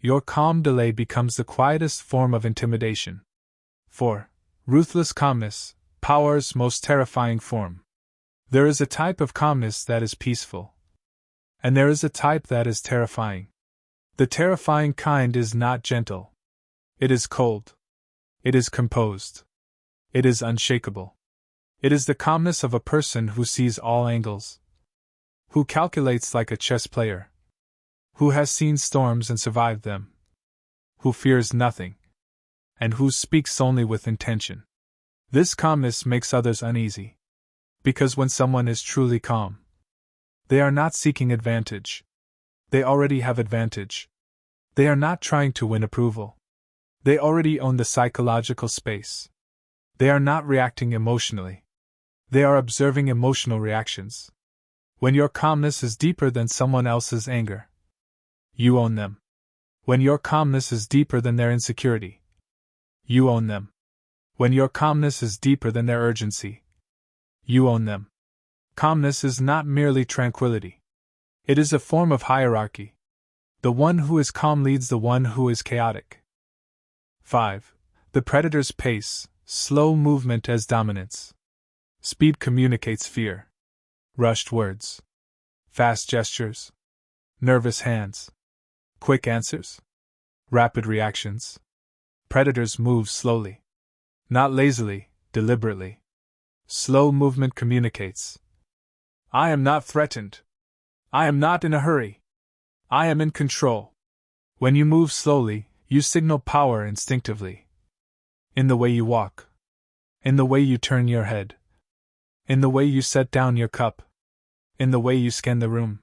Your calm delay becomes the quietest form of intimidation. 4. Ruthless calmness, power's most terrifying form. There is a type of calmness that is peaceful, and there is a type that is terrifying. The terrifying kind is not gentle. It is cold. It is composed. It is unshakable. It is the calmness of a person who sees all angles, who calculates like a chess player, who has seen storms and survived them, who fears nothing, and who speaks only with intention. This calmness makes others uneasy, because when someone is truly calm, they are not seeking advantage. They already have advantage. They are not trying to win approval. They already own the psychological space. They are not reacting emotionally. They are observing emotional reactions. When your calmness is deeper than someone else's anger, you own them. When your calmness is deeper than their insecurity, you own them. When your calmness is deeper than their urgency, you own them. Calmness is not merely tranquility. It is a form of hierarchy. The one who is calm leads the one who is chaotic. 5. The predator's pace, slow movement as dominance. Speed communicates fear. Rushed words. Fast gestures. Nervous hands. Quick answers. Rapid reactions. Predators move slowly. Not lazily, deliberately. Slow movement communicates. I am not threatened. I am not in a hurry. I am in control. When you move slowly, you signal power instinctively. In the way you walk. In the way you turn your head. In the way you set down your cup. In the way you scan the room.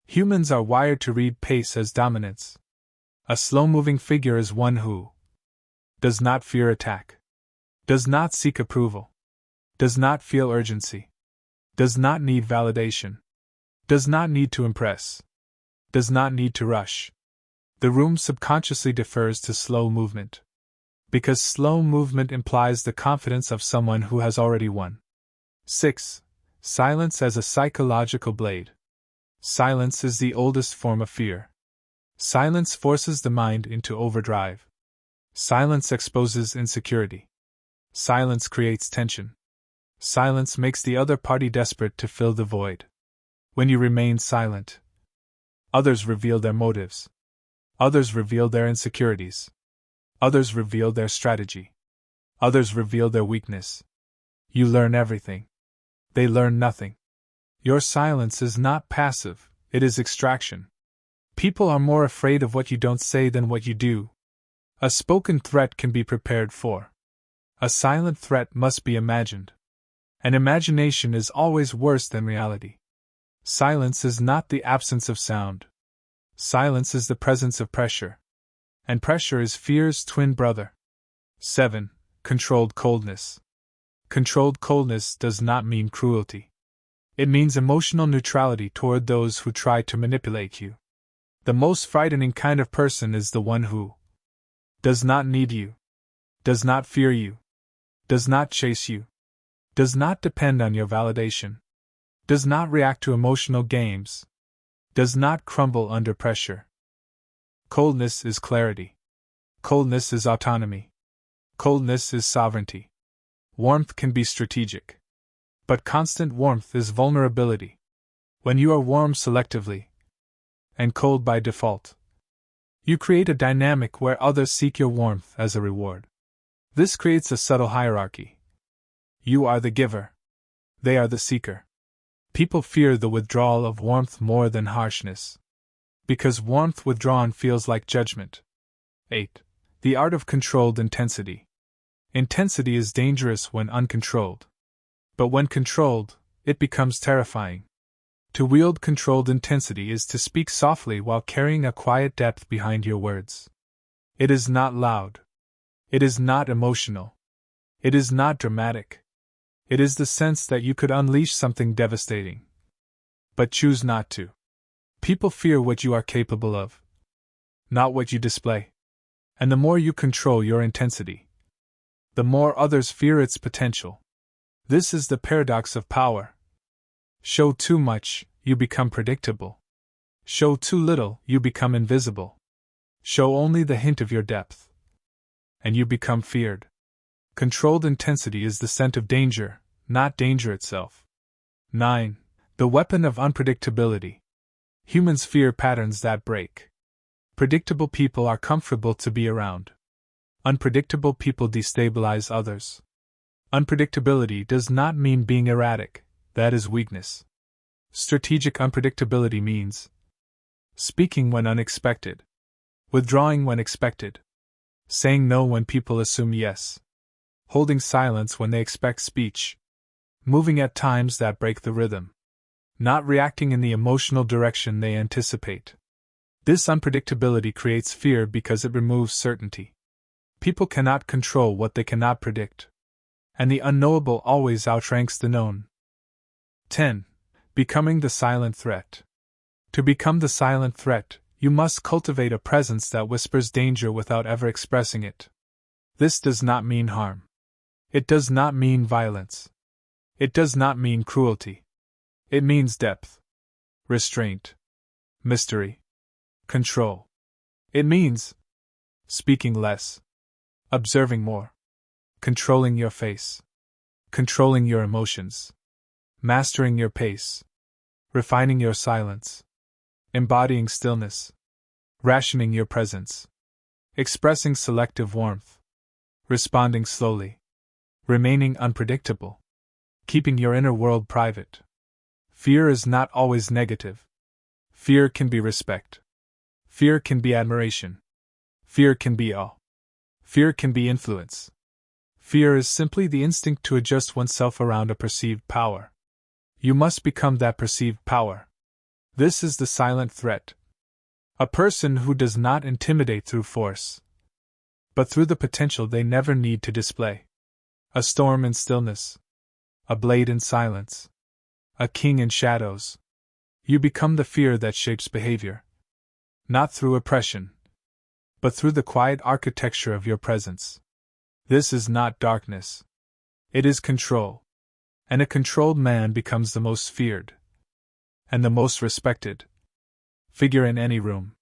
Humans are wired to read pace as dominance. A slow-moving figure is one who does not fear attack, does not seek approval, does not feel urgency, does not need validation, does not need to impress, does not need to rush. The room subconsciously defers to slow movement, because slow movement implies the confidence of someone who has already won. 6. Silence as a psychological blade. Silence is the oldest form of fear. Silence forces the mind into overdrive. Silence exposes insecurity. Silence creates tension. Silence makes the other party desperate to fill the void. When you remain silent, others reveal their motives. Others reveal their insecurities. Others reveal their strategy. Others reveal their weakness. You learn everything. They learn nothing. Your silence is not passive, it is extraction. People are more afraid of what you don't say than what you do. A spoken threat can be prepared for. A silent threat must be imagined. And imagination is always worse than reality. Silence is not the absence of sound. Silence is the presence of pressure. And pressure is fear's twin brother. 7. Controlled coldness. Controlled coldness does not mean cruelty. It means emotional neutrality toward those who try to manipulate you. The most frightening kind of person is the one who does not need you, does not fear you, does not chase you, does not depend on your validation, does not react to emotional games, does not crumble under pressure. Coldness is clarity. Coldness is autonomy. Coldness is sovereignty. Warmth can be strategic. But constant warmth is vulnerability. When you are warm selectively and cold by default, you create a dynamic where others seek your warmth as a reward. This creates a subtle hierarchy. You are the giver. They are the seeker. People fear the withdrawal of warmth more than harshness, because warmth withdrawn feels like judgment. 8. The art of controlled intensity. Intensity is dangerous when uncontrolled. But when controlled, it becomes terrifying. To wield controlled intensity is to speak softly while carrying a quiet depth behind your words. It is not loud. It is not emotional. It is not dramatic. It is the sense that you could unleash something devastating, but choose not to. People fear what you are capable of, not what you display. And the more you control your intensity, the more others fear its potential. This is the paradox of power. Show too much, you become predictable. Show too little, you become invisible. Show only the hint of your depth, and you become feared. Controlled intensity is the scent of danger, not danger itself. 9. The weapon of unpredictability. Humans fear patterns that break. Predictable people are comfortable to be around. Unpredictable people destabilize others. Unpredictability does not mean being erratic, that is weakness. Strategic unpredictability means speaking when unexpected, withdrawing when expected, saying no when people assume yes, holding silence when they expect speech, moving at times that break the rhythm, not reacting in the emotional direction they anticipate. This unpredictability creates fear because it removes certainty. People cannot control what they cannot predict, and the unknowable always outranks the known. 10. Becoming the silent threat. To become the silent threat, you must cultivate a presence that whispers danger without ever expressing it. This does not mean harm. It does not mean violence. It does not mean cruelty. It means depth, restraint, mystery, control. It means speaking less, observing more, controlling your face, controlling your emotions, mastering your pace, refining your silence, embodying stillness, rationing your presence, expressing selective warmth, responding slowly, remaining unpredictable, keeping your inner world private. Fear is not always negative. Fear can be respect. Fear can be admiration. Fear can be awe. Fear can be influence. Fear is simply the instinct to adjust oneself around a perceived power. You must become that perceived power. This is the silent threat. A person who does not intimidate through force, but through the potential they never need to display. A storm in stillness. A blade in silence. A king in shadows. You become the fear that shapes behavior. Not through oppression, but through the quiet architecture of your presence. This is not darkness. It is control. And a controlled man becomes the most feared and the most respected figure in any room.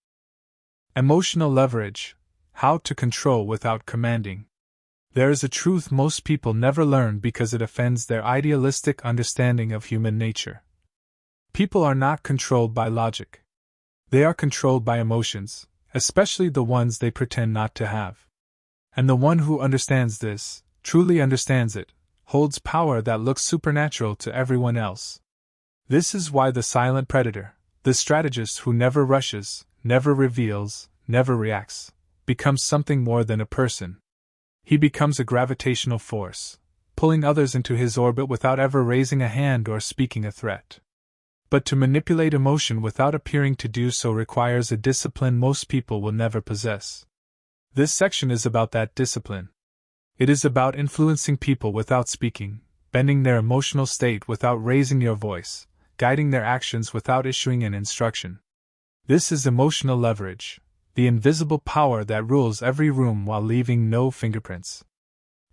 Emotional leverage. How to control without commanding. There is a truth most people never learn because it offends their idealistic understanding of human nature. People are not controlled by logic. They are controlled by emotions, especially the ones they pretend not to have. And the one who understands this, truly understands it, holds power that looks supernatural to everyone else. This is why the silent predator, the strategist who never rushes, never reveals, never reacts, becomes something more than a person. He becomes a gravitational force, pulling others into his orbit without ever raising a hand or speaking a threat. But to manipulate emotion without appearing to do so requires a discipline most people will never possess. This section is about that discipline. It is about influencing people without speaking, bending their emotional state without raising your voice, guiding their actions without issuing an instruction. This is emotional leverage, the invisible power that rules every room while leaving no fingerprints.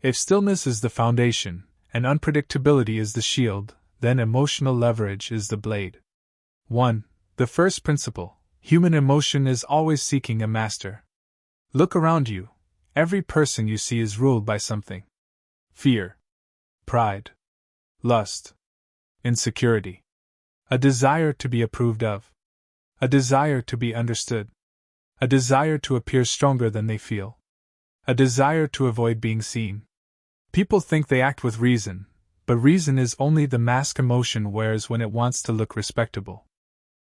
If stillness is the foundation, and unpredictability is the shield, then emotional leverage is the blade. 1. The first principle: human emotion is always seeking a master. Look around you. Every person you see is ruled by something. Fear, pride, lust, insecurity, a desire to be approved of, a desire to be understood, a desire to appear stronger than they feel, a desire to avoid being seen. People think they act with reason, but reason is only the mask emotion wears when it wants to look respectable.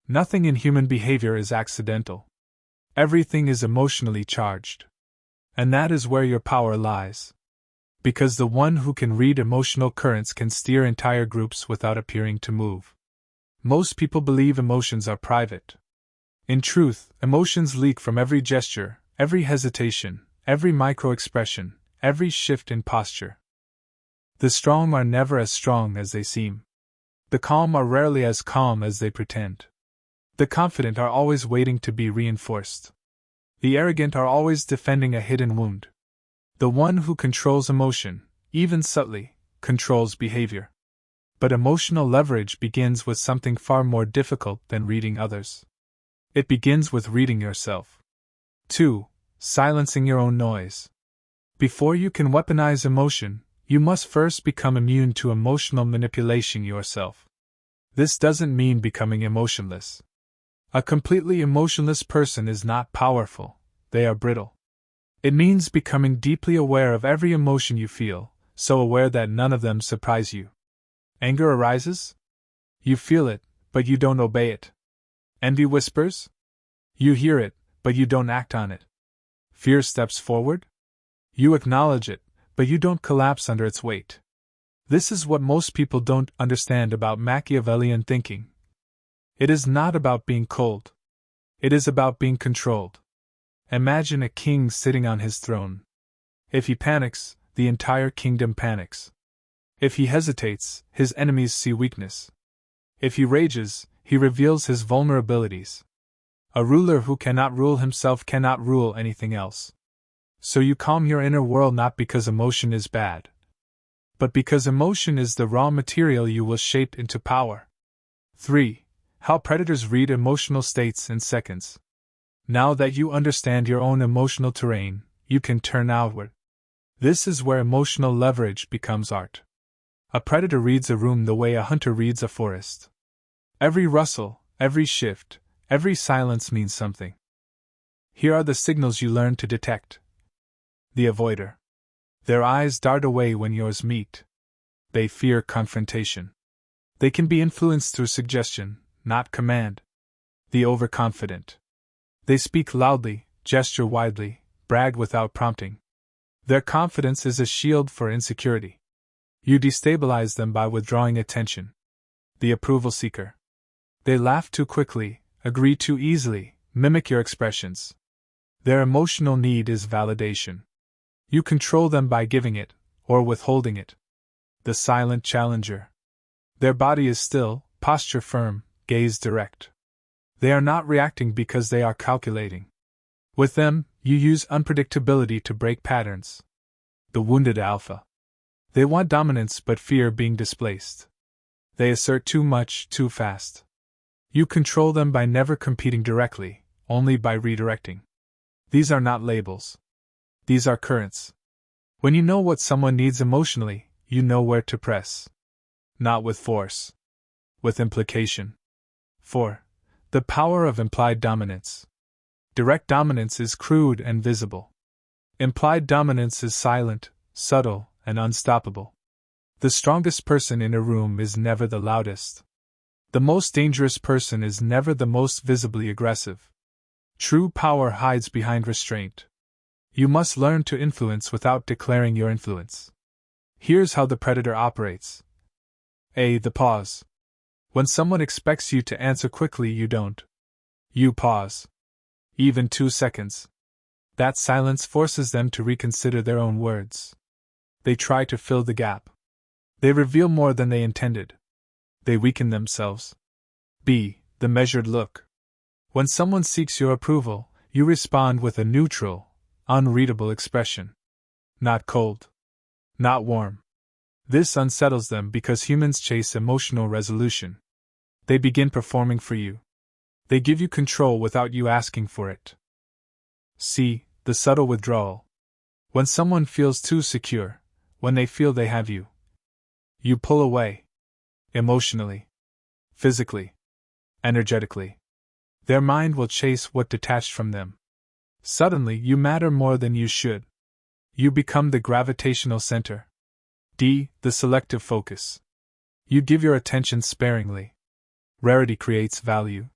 Nothing in human behavior is accidental. Everything is emotionally charged. And that is where your power lies. Because the one who can read emotional currents can steer entire groups without appearing to move. Most people believe emotions are private. In truth, emotions leak from every gesture, every hesitation, every micro-expression, every shift in posture. The strong are never as strong as they seem. The calm are rarely as calm as they pretend. The confident are always waiting to be reinforced. The arrogant are always defending a hidden wound. The one who controls emotion, even subtly, controls behavior. But emotional leverage begins with something far more difficult than reading others. It begins with reading yourself. 2. Silencing your own noise. Before you can weaponize emotion, you must first become immune to emotional manipulation yourself. This doesn't mean becoming emotionless. A completely emotionless person is not powerful, they are brittle. It means becoming deeply aware of every emotion you feel, so aware that none of them surprise you. Anger arises? You feel it, but you don't obey it. Envy whispers? You hear it, but you don't act on it. Fear steps forward? You acknowledge it, but you don't collapse under its weight. This is what most people don't understand about Machiavellian thinking. It is not about being cold. It is about being controlled. Imagine a king sitting on his throne. If he panics, the entire kingdom panics. If he hesitates, his enemies see weakness. If he rages, he reveals his vulnerabilities. A ruler who cannot rule himself cannot rule anything else. So you calm your inner world not because emotion is bad, but because emotion is the raw material you will shape into power. 3. How predators read emotional states in seconds. Now that you understand your own emotional terrain, you can turn outward. This is where emotional leverage becomes art. A predator reads a room the way a hunter reads a forest. Every rustle, every shift, every silence means something. Here are the signals you learn to detect. The avoider. Their eyes dart away when yours meet. They fear confrontation. They can be influenced through suggestion, not command. The overconfident. They speak loudly, gesture widely, brag without prompting. Their confidence is a shield for insecurity. You destabilize them by withdrawing attention. The approval seeker. They laugh too quickly, agree too easily, mimic your expressions. Their emotional need is validation. You control them by giving it, or withholding it. The silent challenger. Their body is still, posture firm, gaze direct. They are not reacting because they are calculating. With them, you use unpredictability to break patterns. The wounded alpha. They want dominance but fear being displaced. They assert too much, too fast. You control them by never competing directly, only by redirecting. These are not labels. These are currents. When you know what someone needs emotionally, you know where to press. Not with force. With implication. 4. The power of implied dominance. Direct dominance is crude and visible. Implied dominance is silent, subtle, and unstoppable. The strongest person in a room is never the loudest. The most dangerous person is never the most visibly aggressive. True power hides behind restraint. You must learn to influence without declaring your influence. Here's how the predator operates. A. The pause. When someone expects you to answer quickly, you don't. You pause. Even 2 seconds. That silence forces them to reconsider their own words. They try to fill the gap. They reveal more than they intended. They weaken themselves. B. The measured look. When someone seeks your approval, you respond with a neutral, unreadable expression. Not cold. Not warm. This unsettles them because humans chase emotional resolution. They begin performing for you. They give you control without you asking for it. C. The subtle withdrawal. When someone feels too secure, when they feel they have you, you pull away. Emotionally. Physically. Energetically. Their mind will chase what detached from them. Suddenly, you matter more than you should. You become the gravitational center. D. The selective focus. You give your attention sparingly. Rarity creates value.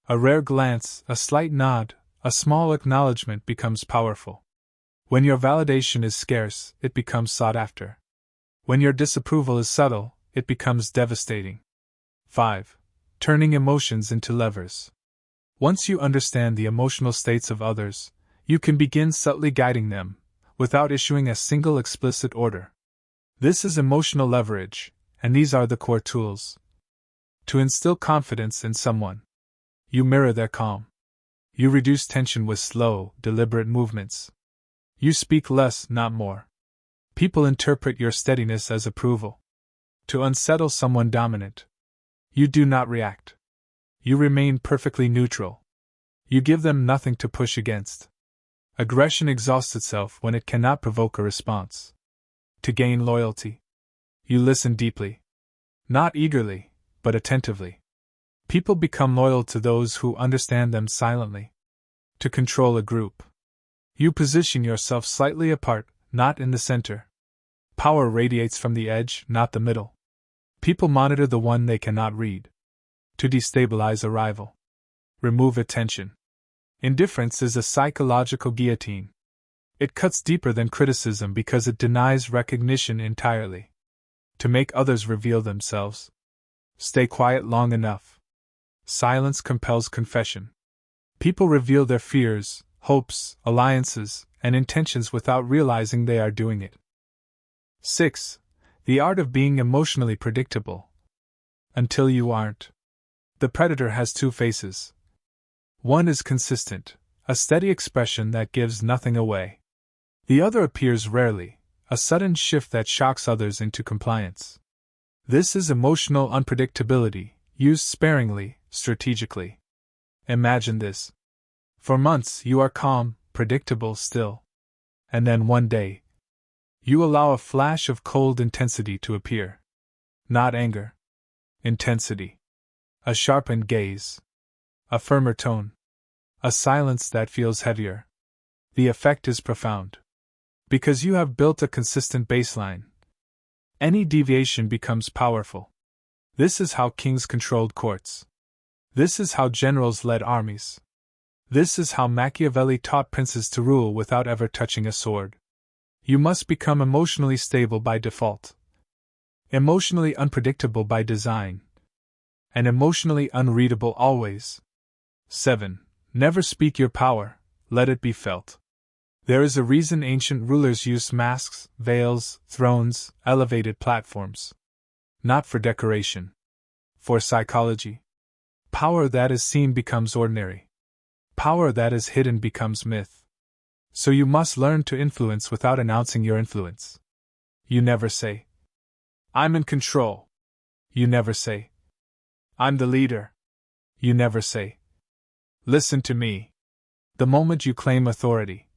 A rare glance, a slight nod, a small acknowledgement becomes powerful. When your validation is scarce, it becomes sought after. When your disapproval is subtle, it becomes devastating. 5. Turning emotions into levers. Once you understand the emotional states of others, you can begin subtly guiding them, without issuing a single explicit order. This is emotional leverage, and these are the core tools. To instill confidence in someone. You mirror their calm. You reduce tension with slow, deliberate movements. You speak less, not more. People interpret your steadiness as approval. To unsettle someone dominant. You do not react. You remain perfectly neutral. You give them nothing to push against. Aggression exhausts itself when it cannot provoke a response. To gain loyalty. You listen deeply. Not eagerly, but attentively. People become loyal to those who understand them silently. To control a group. You position yourself slightly apart, not in the center. Power radiates from the edge, not the middle. People monitor the one they cannot read. To destabilize a rival. Remove attention. Indifference is a psychological guillotine. It cuts deeper than criticism because it denies recognition entirely. To make others reveal themselves. Stay quiet long enough. Silence compels confession. People reveal their fears, hopes, alliances, and intentions without realizing they are doing it. 6. The art of being emotionally predictable. Until you aren't. The predator has 2 faces. One is consistent, a steady expression that gives nothing away. The other appears rarely, a sudden shift that shocks others into compliance. This is emotional unpredictability, used sparingly, strategically. Imagine this. For months you are calm, predictable still. And then one day, you allow a flash of cold intensity to appear. Not anger. Intensity. A sharpened gaze. A firmer tone. A silence that feels heavier. The effect is profound. Because you have built a consistent baseline. Any deviation becomes powerful. This is how kings controlled courts. This is how generals led armies. This is how Machiavelli taught princes to rule without ever touching a sword. You must become emotionally stable by default, emotionally unpredictable by design, and emotionally unreadable always. 7. Never speak your power, let it be felt. There is a reason ancient rulers used masks, veils, thrones, elevated platforms. Not for decoration. For psychology. Power that is seen becomes ordinary. Power that is hidden becomes myth. So you must learn to influence without announcing your influence. You never say, "I'm in control." You never say, "I'm the leader." You never say, "Listen to me." The moment you claim authority,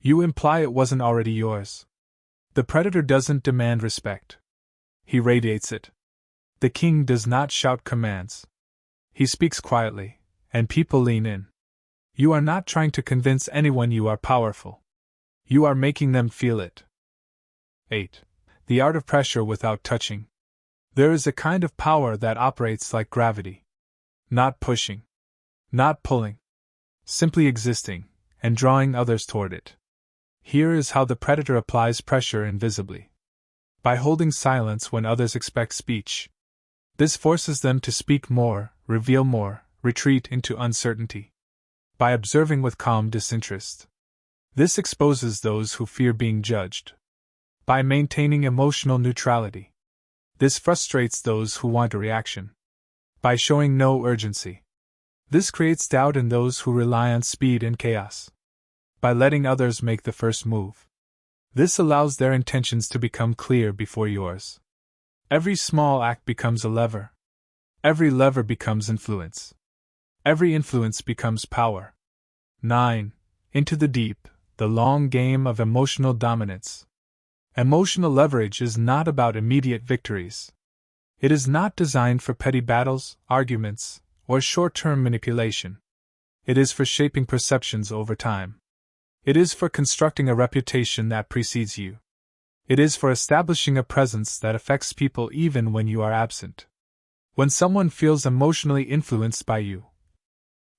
you imply it wasn't already yours. The predator doesn't demand respect. He radiates it. The king does not shout commands. He speaks quietly, and people lean in. You are not trying to convince anyone you are powerful. You are making them feel it. 8. The art of pressure without touching. There is a kind of power that operates like gravity. Not pushing. Not pulling. Simply existing, and drawing others toward it. Here is how the predator applies pressure invisibly. By holding silence when others expect speech. This forces them to speak more, reveal more, retreat into uncertainty. By observing with calm disinterest. This exposes those who fear being judged. By maintaining emotional neutrality. This frustrates those who want a reaction. By showing no urgency. This creates doubt in those who rely on speed and chaos. By letting others make the first move. This allows their intentions to become clear before yours. Every small act becomes a lever. Every lever becomes influence. Every influence becomes power. 9. Into the deep, the long game of emotional dominance. Emotional leverage is not about immediate victories. It is not designed for petty battles, arguments, or short-term manipulation. It is for shaping perceptions over time. It is for constructing a reputation that precedes you. It is for establishing a presence that affects people even when you are absent. When someone feels emotionally influenced by you,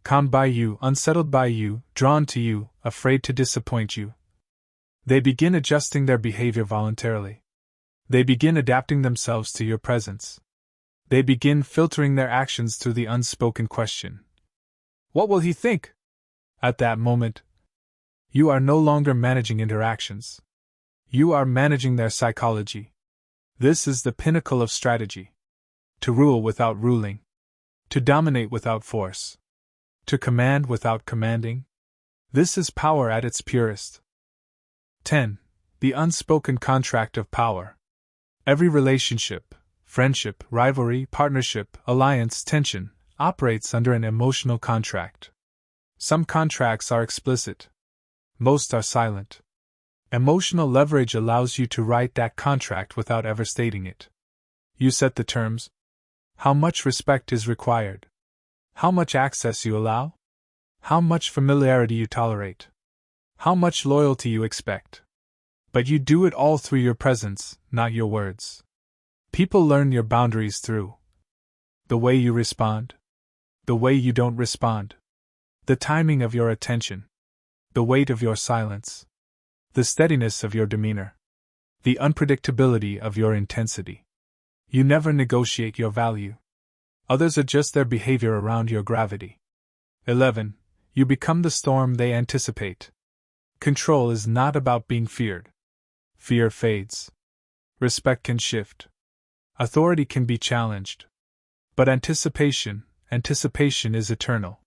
calmed by you, unsettled by you, drawn to you, afraid to disappoint you, they begin adjusting their behavior voluntarily. They begin adapting themselves to your presence. They begin filtering their actions through the unspoken question, "What will he think?" At that moment, you are no longer managing interactions. You are managing their psychology. This is the pinnacle of strategy. To rule without ruling. To dominate without force. To command without commanding. This is power at its purest. 10. The unspoken contract of power. Every relationship, friendship, rivalry, partnership, alliance, tension, operates under an emotional contract. Some contracts are explicit. Most are silent. Emotional leverage allows you to write that contract without ever stating it. You set the terms. How much respect is required? How much access you allow? How much familiarity you tolerate? How much loyalty you expect? But you do it all through your presence, not your words. People learn your boundaries through the way you respond, the way you don't respond, the timing of your attention, the weight of your silence, the steadiness of your demeanor, the unpredictability of your intensity. You never negotiate your value. Others adjust their behavior around your gravity. 11. You become the storm they anticipate. Control is not about being feared. Fear fades. Respect can shift. Authority can be challenged. But anticipation is eternal.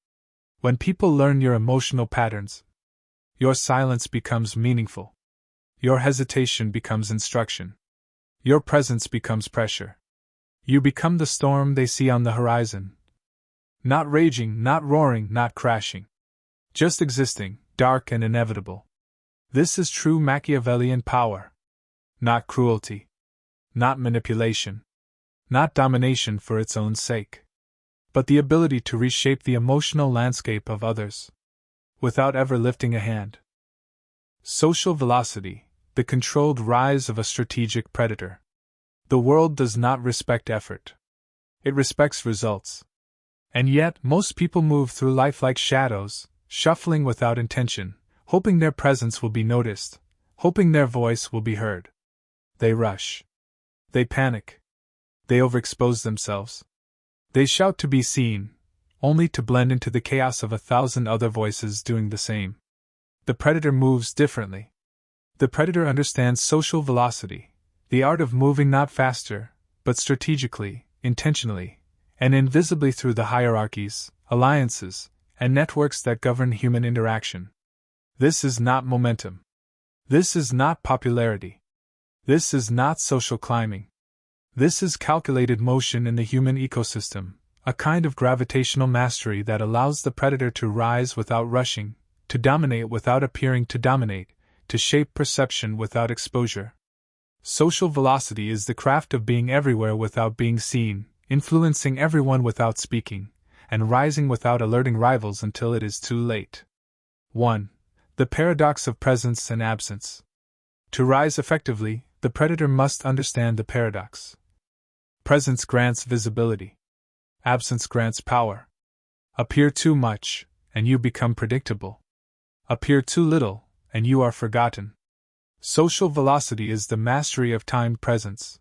When people learn your emotional patterns, your silence becomes meaningful. Your hesitation becomes instruction. Your presence becomes pressure. You become the storm they see on the horizon. Not raging, not roaring, not crashing. Just existing, dark and inevitable. This is true Machiavellian power. Not cruelty. Not manipulation. Not domination for its own sake. But the ability to reshape the emotional landscape of others, without ever lifting a hand. Social velocity, the controlled rise of a strategic predator. The world does not respect effort. It respects results. And yet, most people move through life like shadows, shuffling without intention, hoping their presence will be noticed, hoping their voice will be heard. They rush. They panic. They overexpose themselves. They shout to be seen, only to blend into the chaos of 1,000 other voices doing the same. The predator moves differently. The predator understands social velocity, the art of moving not faster, but strategically, intentionally, and invisibly through the hierarchies, alliances, and networks that govern human interaction. This is not momentum. This is not popularity. This is not social climbing. This is calculated motion in the human ecosystem, a kind of gravitational mastery that allows the predator to rise without rushing, to dominate without appearing to dominate, to shape perception without exposure. Social velocity is the craft of being everywhere without being seen, influencing everyone without speaking, and rising without alerting rivals until it is too late. 1. The paradox of presence and absence. To rise effectively, the predator must understand the paradox. Presence grants visibility. Absence grants power. Appear too much, and you become predictable. Appear too little, and you are forgotten. Social velocity is the mastery of timed presence.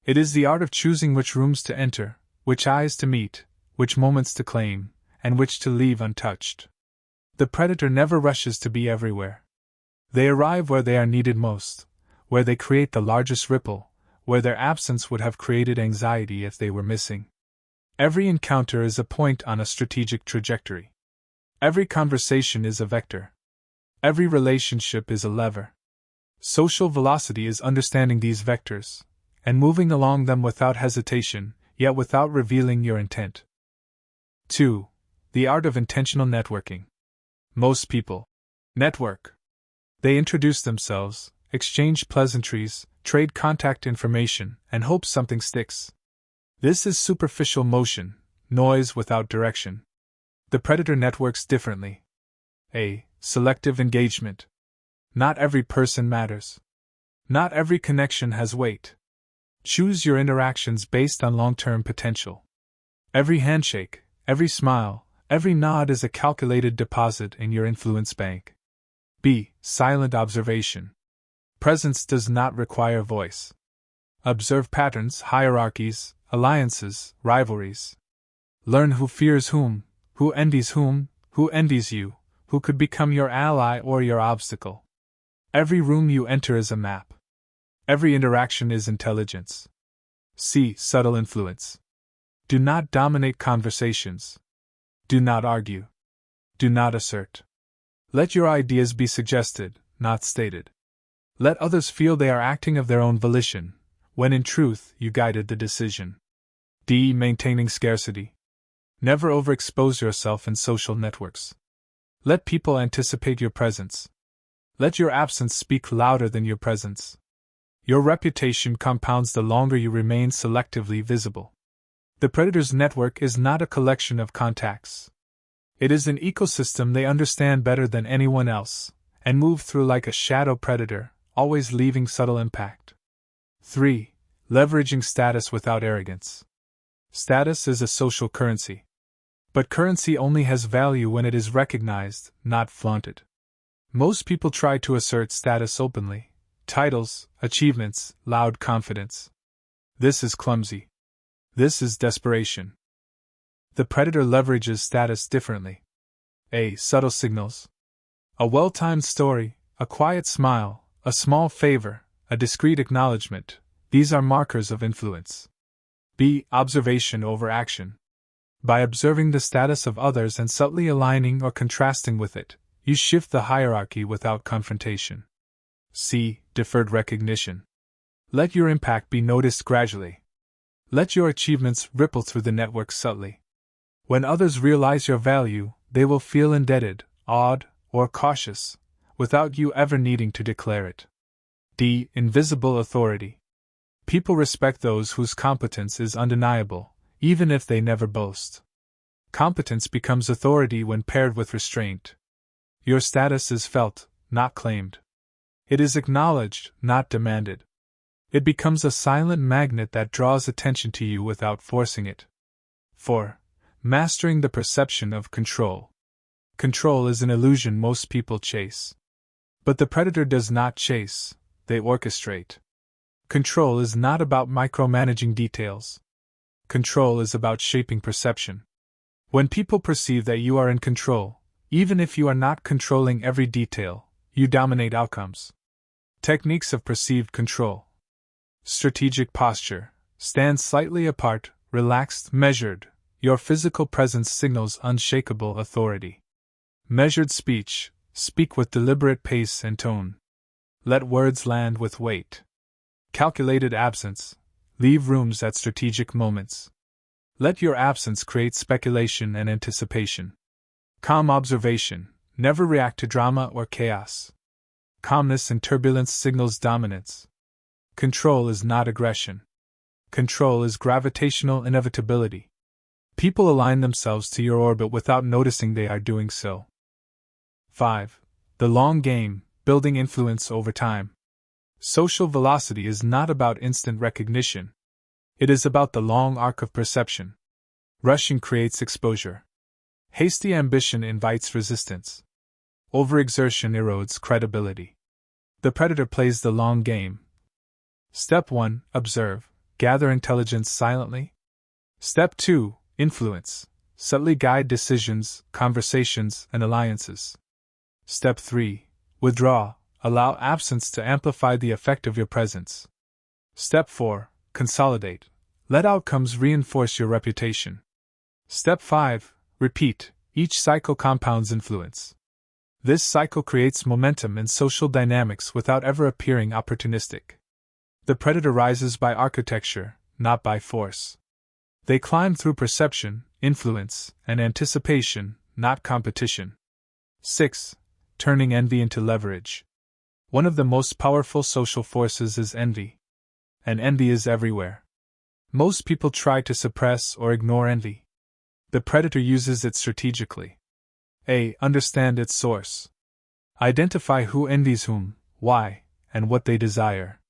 It is the art of choosing which rooms to enter, which eyes to meet, which moments to claim, and which to leave untouched. The predator never rushes to be everywhere. They arrive where they are needed most, where they create the largest ripple, where their absence would have created anxiety if they were missing. Every encounter is a point on a strategic trajectory. Every conversation is a vector. Every relationship is a lever. Social velocity is understanding these vectors, and moving along them without hesitation, yet without revealing your intent. 2. The art of intentional networking. Most people network. They introduce themselves, exchange pleasantries, trade contact information, and hope something sticks. This is superficial motion, noise without direction. The predator networks differently. A. Selective engagement. Not every person matters. Not every connection has weight. Choose your interactions based on long-term potential. Every handshake, every smile, every nod is a calculated deposit in your influence bank. B. Silent observation. Presence does not require voice. Observe patterns, hierarchies, alliances, rivalries. Learn who fears whom, who envies you, who could become your ally or your obstacle. Every room you enter is a map. Every interaction is intelligence. C. Subtle influence. Do not dominate conversations. Do not argue. Do not assert. Let your ideas be suggested, not stated. Let others feel they are acting of their own volition, when in truth you guided the decision. D. Maintaining scarcity. Never overexpose yourself in social networks. Let people anticipate your presence. Let your absence speak louder than your presence. Your reputation compounds the longer you remain selectively visible. The predator's network is not a collection of contacts. It is an ecosystem they understand better than anyone else, and move through like a shadow predator, always leaving subtle impact. 3. Leveraging status without arrogance. Status is a social currency. But currency only has value when it is recognized, not flaunted. Most people try to assert status openly. Titles, achievements, loud confidence. This is clumsy. This is desperation. The predator leverages status differently. A. Subtle signals. A well-timed story, a quiet smile, a small favor, a discreet acknowledgement, these are markers of influence. B. Observation over action. By observing the status of others and subtly aligning or contrasting with it, you shift the hierarchy without confrontation. C. Deferred recognition. Let your impact be noticed gradually. Let your achievements ripple through the network subtly. When others realize your value, they will feel indebted, awed, or cautious, without you ever needing to declare it. D. Invisible authority. People respect those whose competence is undeniable, even if they never boast. Competence becomes authority when paired with restraint. Your status is felt, not claimed. It is acknowledged, not demanded. It becomes a silent magnet that draws attention to you without forcing it. 4. Mastering the perception of control. Control is an illusion most people chase. But the predator does not chase, they orchestrate. Control is not about micromanaging details. Control is about shaping perception. When people perceive that you are in control, even if you are not controlling every detail, you dominate outcomes. Techniques of perceived control. Strategic posture. Stand slightly apart, relaxed, measured. Your physical presence signals unshakable authority. Measured speech. Speak with deliberate pace and tone. Let words land with weight. Calculated absence. Leave rooms at strategic moments. Let your absence create speculation and anticipation. Calm observation. Never react to drama or chaos. Calmness in turbulence signals dominance. Control is not aggression. Control is gravitational inevitability. People align themselves to your orbit without noticing they are doing so. 5. The long game, building influence over time. Social velocity is not about instant recognition. It is about the long arc of perception. Rushing creates exposure. Hasty ambition invites resistance. Overexertion erodes credibility. The predator plays the long game. Step 1. Observe. Gather intelligence silently. Step 2. Influence. Subtly guide decisions, conversations, and alliances. Step 3. Withdraw. Allow absence to amplify the effect of your presence. Step 4. Consolidate. Let outcomes reinforce your reputation. Step 5. Repeat. Each cycle compounds influence. This cycle creates momentum in social dynamics without ever appearing opportunistic. The predator rises by architecture, not by force. They climb through perception, influence, and anticipation, not competition. 6. Turning envy into leverage. One of the most powerful social forces is envy. And envy is everywhere. Most people try to suppress or ignore envy. The predator uses it strategically. A. Understand its source. Identify who envies whom, why, and what they desire.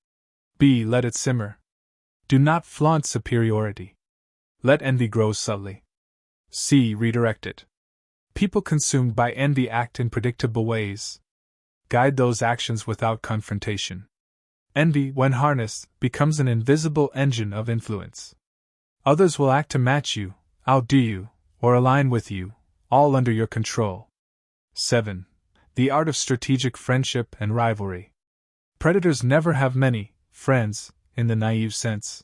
B. Let it simmer. Do not flaunt superiority. Let envy grow subtly. C. Redirect it. People consumed by envy act in predictable ways. Guide those actions without confrontation. Envy, when harnessed, becomes an invisible engine of influence. Others will act to match you, outdo you, or align with you, all under your control. 7. The art of strategic friendship and rivalry. Predators never have many friends, in the naive sense.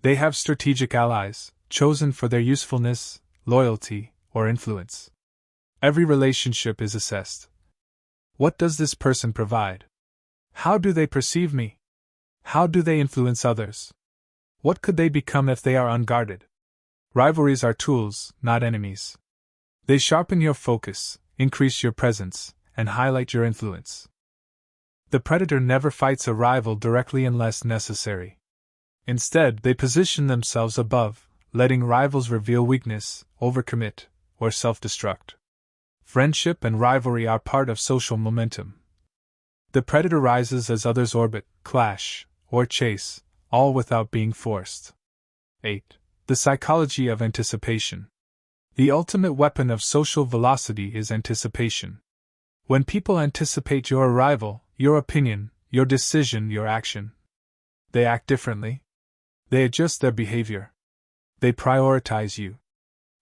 They have strategic allies, chosen for their usefulness, loyalty, or influence. Every relationship is assessed. What does this person provide? How do they perceive me? How do they influence others? What could they become if they are unguarded? Rivalries are tools, not enemies. They sharpen your focus, increase your presence, and highlight your influence. The predator never fights a rival directly unless necessary. Instead, they position themselves above, letting rivals reveal weakness, overcommit, or self-destruct. Friendship and rivalry are part of social momentum. The predator rises as others orbit, clash, or chase, all without being forced. 8. The psychology of anticipation. The ultimate weapon of social velocity is anticipation. When people anticipate your arrival, your opinion, your decision, your action, they act differently. They adjust their behavior. They prioritize you.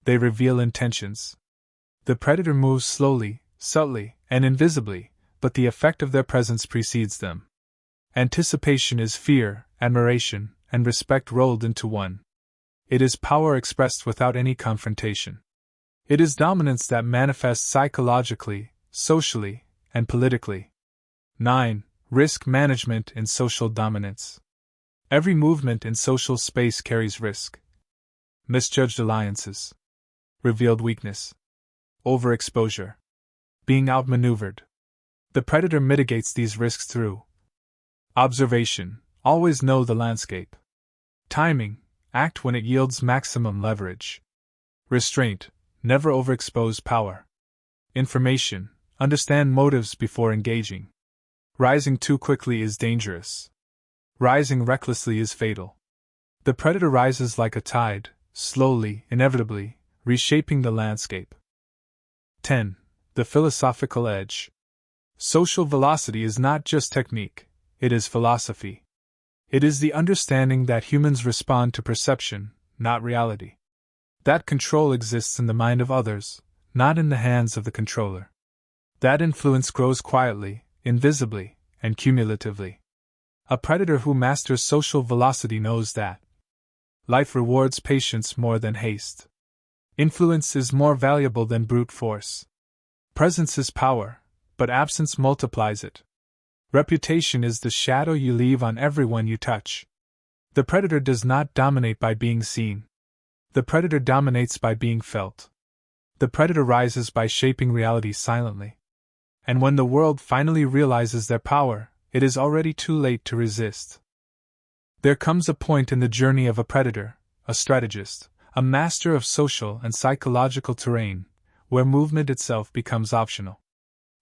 They reveal intentions. The predator moves slowly, subtly, and invisibly, but the effect of their presence precedes them. Anticipation is fear, admiration, and respect rolled into one. It is power expressed without any confrontation. It is dominance that manifests psychologically, socially, and politically. 9. Risk management in social dominance. Every movement in social space carries risk. Misjudged alliances. Revealed weakness. Overexposure. Being outmaneuvered. The predator mitigates these risks through observation, always know the landscape. Timing, act when it yields maximum leverage. Restraint, never overexpose power. Information, understand motives before engaging. Rising too quickly is dangerous. Rising recklessly is fatal. The predator rises like a tide, slowly, inevitably, reshaping the landscape. 10. The philosophical edge. Social velocity is not just technique, it is philosophy. It is the understanding that humans respond to perception, not reality. That control exists in the mind of others, not in the hands of the controller. That influence grows quietly, invisibly, and cumulatively. A predator who masters social velocity knows that life rewards patience more than haste. Influence is more valuable than brute force. Presence is power, but absence multiplies it. Reputation is the shadow you leave on everyone you touch. The predator does not dominate by being seen. The predator dominates by being felt. The predator rises by shaping reality silently. And when the world finally realizes their power, it is already too late to resist. There comes a point in the journey of a predator, a strategist, a master of social and psychological terrain, where movement itself becomes optional.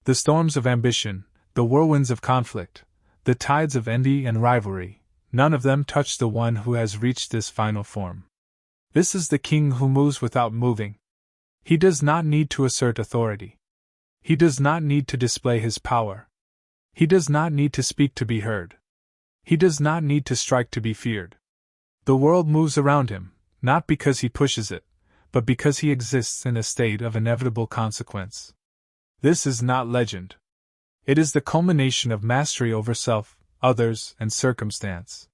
The storms of ambition, the whirlwinds of conflict, the tides of envy and rivalry, none of them touch the one who has reached this final form. This is the king who moves without moving. He does not need to assert authority. He does not need to display his power. He does not need to speak to be heard. He does not need to strike to be feared. The world moves around him, not because he pushes it, but because he exists in a state of inevitable consequence. This is not legend. It is the culmination of mastery over self, others, and circumstance.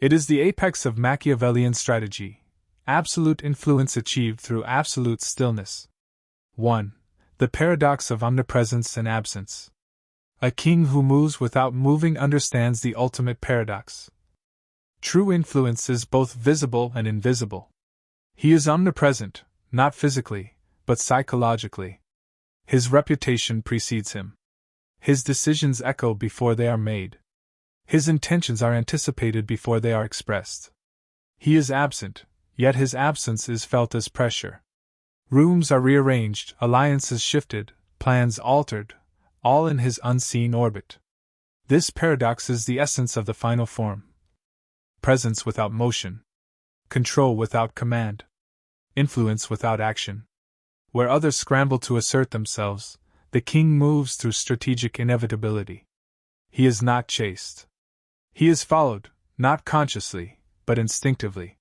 It is the apex of Machiavellian strategy, absolute influence achieved through absolute stillness. 1. The paradox of omnipresence and absence. A king who moves without moving understands the ultimate paradox. True influence is both visible and invisible. He is omnipresent, not physically, but psychologically. His reputation precedes him. His decisions echo before they are made. His intentions are anticipated before they are expressed. He is absent, yet his absence is felt as pressure. Rooms are rearranged, alliances shifted, plans altered, all in his unseen orbit. This paradox is the essence of the final form. Presence without motion. Control without command. Influence without action. Where others scramble to assert themselves, the king moves through strategic inevitability. He is not chased. He is followed, not consciously, but instinctively.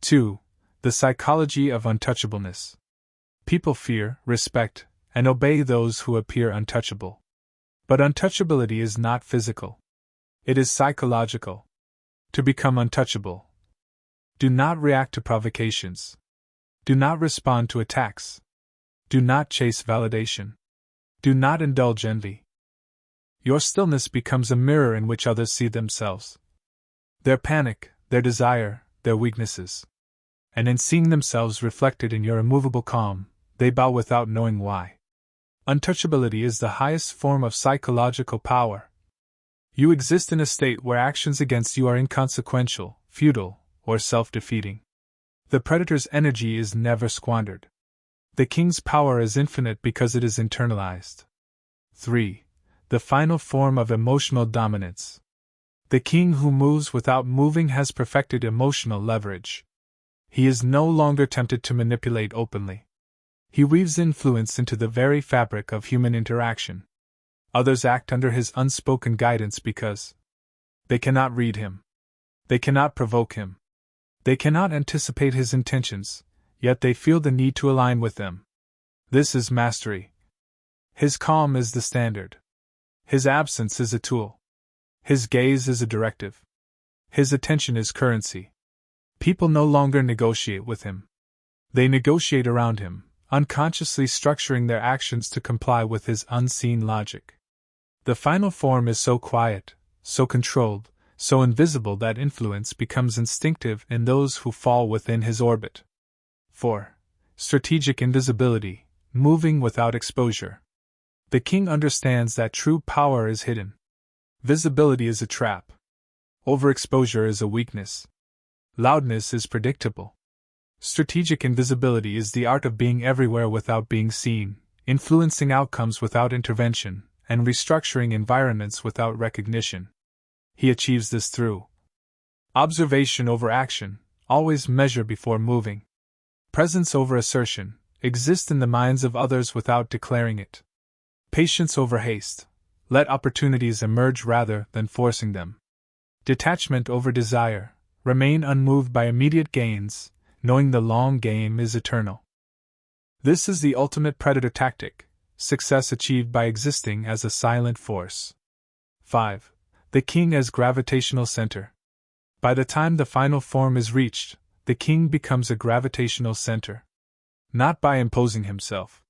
2. The psychology of untouchableness. People fear, respect, and obey those who appear untouchable. But untouchability is not physical. It is psychological. To become untouchable. Do not react to provocations. Do not respond to attacks. Do not chase validation. Do not indulge envy. Your stillness becomes a mirror in which others see themselves. Their panic, their desire, their weaknesses. And in seeing themselves reflected in your immovable calm, they bow without knowing why. Untouchability is the highest form of psychological power. You exist in a state where actions against you are inconsequential, futile, or self-defeating. The predator's energy is never squandered. The king's power is infinite because it is internalized. 3. The final form of emotional dominance. The king who moves without moving has perfected emotional leverage. He is no longer tempted to manipulate openly. He weaves influence into the very fabric of human interaction. Others act under his unspoken guidance because they cannot read him. They cannot provoke him. They cannot anticipate his intentions, yet they feel the need to align with them. This is mastery. His calm is the standard. His absence is a tool. His gaze is a directive. His attention is currency. People no longer negotiate with him. They negotiate around him, unconsciously structuring their actions to comply with his unseen logic. The final form is so quiet, so controlled, so invisible that influence becomes instinctive in those who fall within his orbit. 4. Strategic invisibility, moving without exposure. The king understands that true power is hidden. Visibility is a trap. Overexposure is a weakness. Loudness is predictable. Strategic invisibility is the art of being everywhere without being seen, influencing outcomes without intervention, and restructuring environments without recognition. He achieves this through observation over action, always measure before moving. Presence over assertion, exist in the minds of others without declaring it. Patience over haste, let opportunities emerge rather than forcing them. Detachment over desire, remain unmoved by immediate gains, knowing the long game is eternal. This is the ultimate predator tactic, success achieved by existing as a silent force. 5. The king as gravitational center. By the time the final form is reached, the king becomes a gravitational center. Not by imposing himself.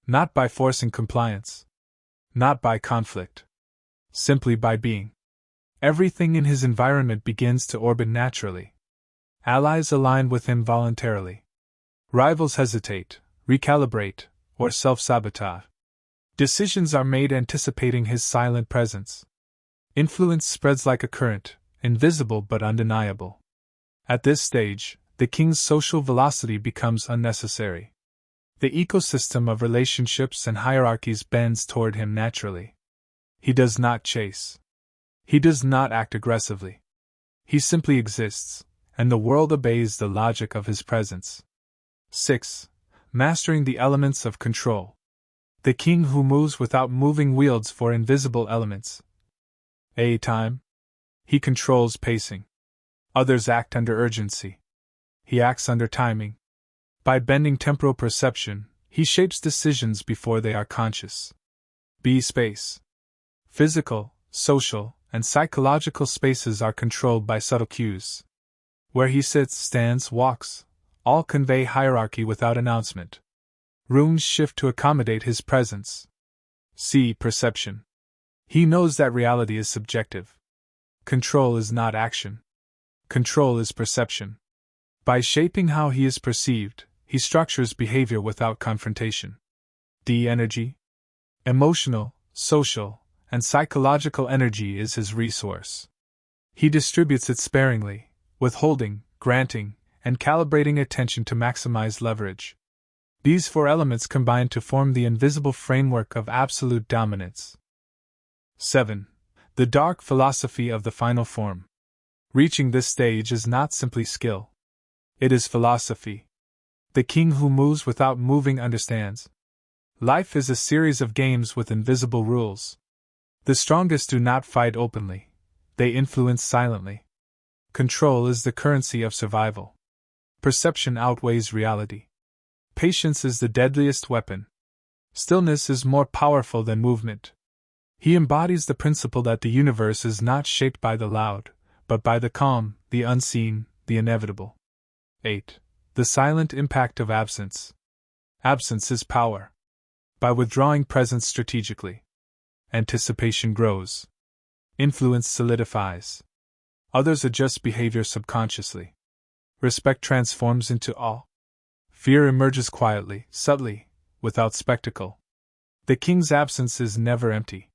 Not by forcing compliance. Not by conflict. Simply by being. Everything in his environment begins to orbit naturally. Allies align with him voluntarily. Rivals hesitate, recalibrate, or self-sabotage. Decisions are made anticipating his silent presence. Influence spreads like a current, invisible but undeniable. At this stage, the king's social velocity becomes unnecessary. The ecosystem of relationships and hierarchies bends toward him naturally. He does not chase. He does not act aggressively. He simply exists, and the world obeys the logic of his presence. 6. Mastering the elements of control. The king who moves without moving wields for invisible elements. Time. He controls pacing. Others act under urgency. He acts under timing. By bending temporal perception, he shapes decisions before they are conscious. Space. Physical, social, and psychological spaces are controlled by subtle cues. Where he sits, stands, walks, all convey hierarchy without announcement. Rooms shift to accommodate his presence. Perception. He knows that reality is subjective. Control is not action. Control is perception. By shaping how he is perceived, he structures behavior without confrontation. Energy. Emotional, social, and psychological energy is his resource. He distributes it sparingly, withholding, granting, and calibrating attention to maximize leverage. These 4 elements combine to form the invisible framework of absolute dominance. 7. The dark philosophy of the final form. Reaching this stage is not simply skill. It is philosophy. The king who moves without moving understands. Life is a series of games with invisible rules. The strongest do not fight openly. They influence silently. Control is the currency of survival. Perception outweighs reality. Patience is the deadliest weapon. Stillness is more powerful than movement. He embodies the principle that the universe is not shaped by the loud, but by the calm, the unseen, the inevitable. 8. The silent impact of absence. Absence is power. By withdrawing presence strategically, anticipation grows. Influence solidifies. Others adjust behavior subconsciously. Respect transforms into awe. Fear emerges quietly, subtly, without spectacle. The king's absence is never empty.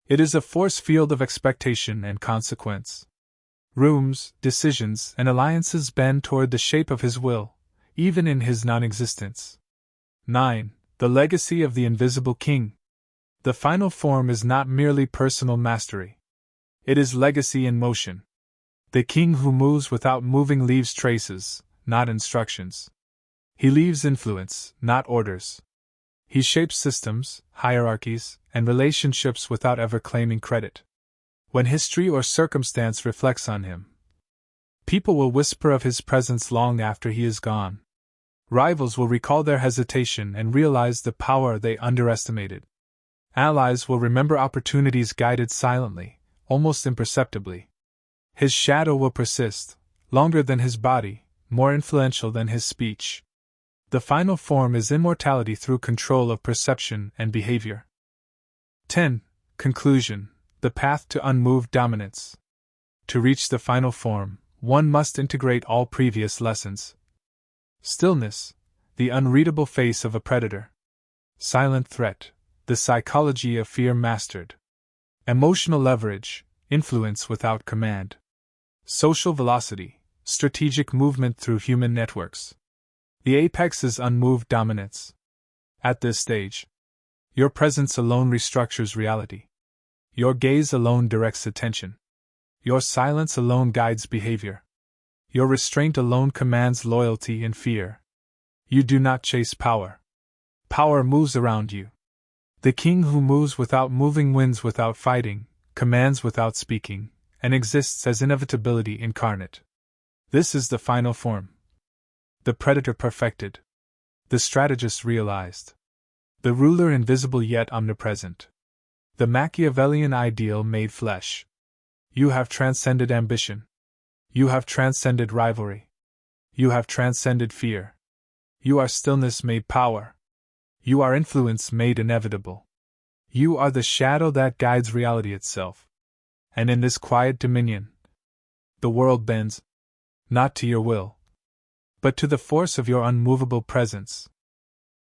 It is a force field of expectation and consequence. Rooms, decisions, and alliances bend toward the shape of his will, even in his non-existence. 9. The legacy of the invisible king. The final form is not merely personal mastery. It is legacy in motion. The king who moves without moving leaves traces, not instructions. He leaves influence, not orders. He shapes systems, hierarchies, and relationships without ever claiming credit. When history or circumstance reflects on him, people will whisper of his presence long after he is gone. Rivals will recall their hesitation and realize the power they underestimated. Allies will remember opportunities guided silently, almost imperceptibly. His shadow will persist, longer than his body, more influential than his speech. The final form is immortality through control of perception and behavior. 10. Conclusion: the path to unmoved dominance. To reach the final form, one must integrate all previous lessons. Stillness, the unreadable face of a predator. Silent threat, the psychology of fear mastered. Emotional leverage, influence without command. Social velocity, strategic movement through human networks. The apex is unmoved dominance. At this stage, your presence alone restructures reality. Your gaze alone directs attention. Your silence alone guides behavior. Your restraint alone commands loyalty and fear. You do not chase power. Power moves around you. The king who moves without moving wins without fighting, commands without speaking, and exists as inevitability incarnate. This is the final form. The predator perfected. The strategist realized. The ruler invisible yet omnipresent. The Machiavellian ideal made flesh. You have transcended ambition. You have transcended rivalry. You have transcended fear. You are stillness made power. You are influence made inevitable. You are the shadow that guides reality itself. And in this quiet dominion, the world bends, not to your will, but to the force of your unmovable presence.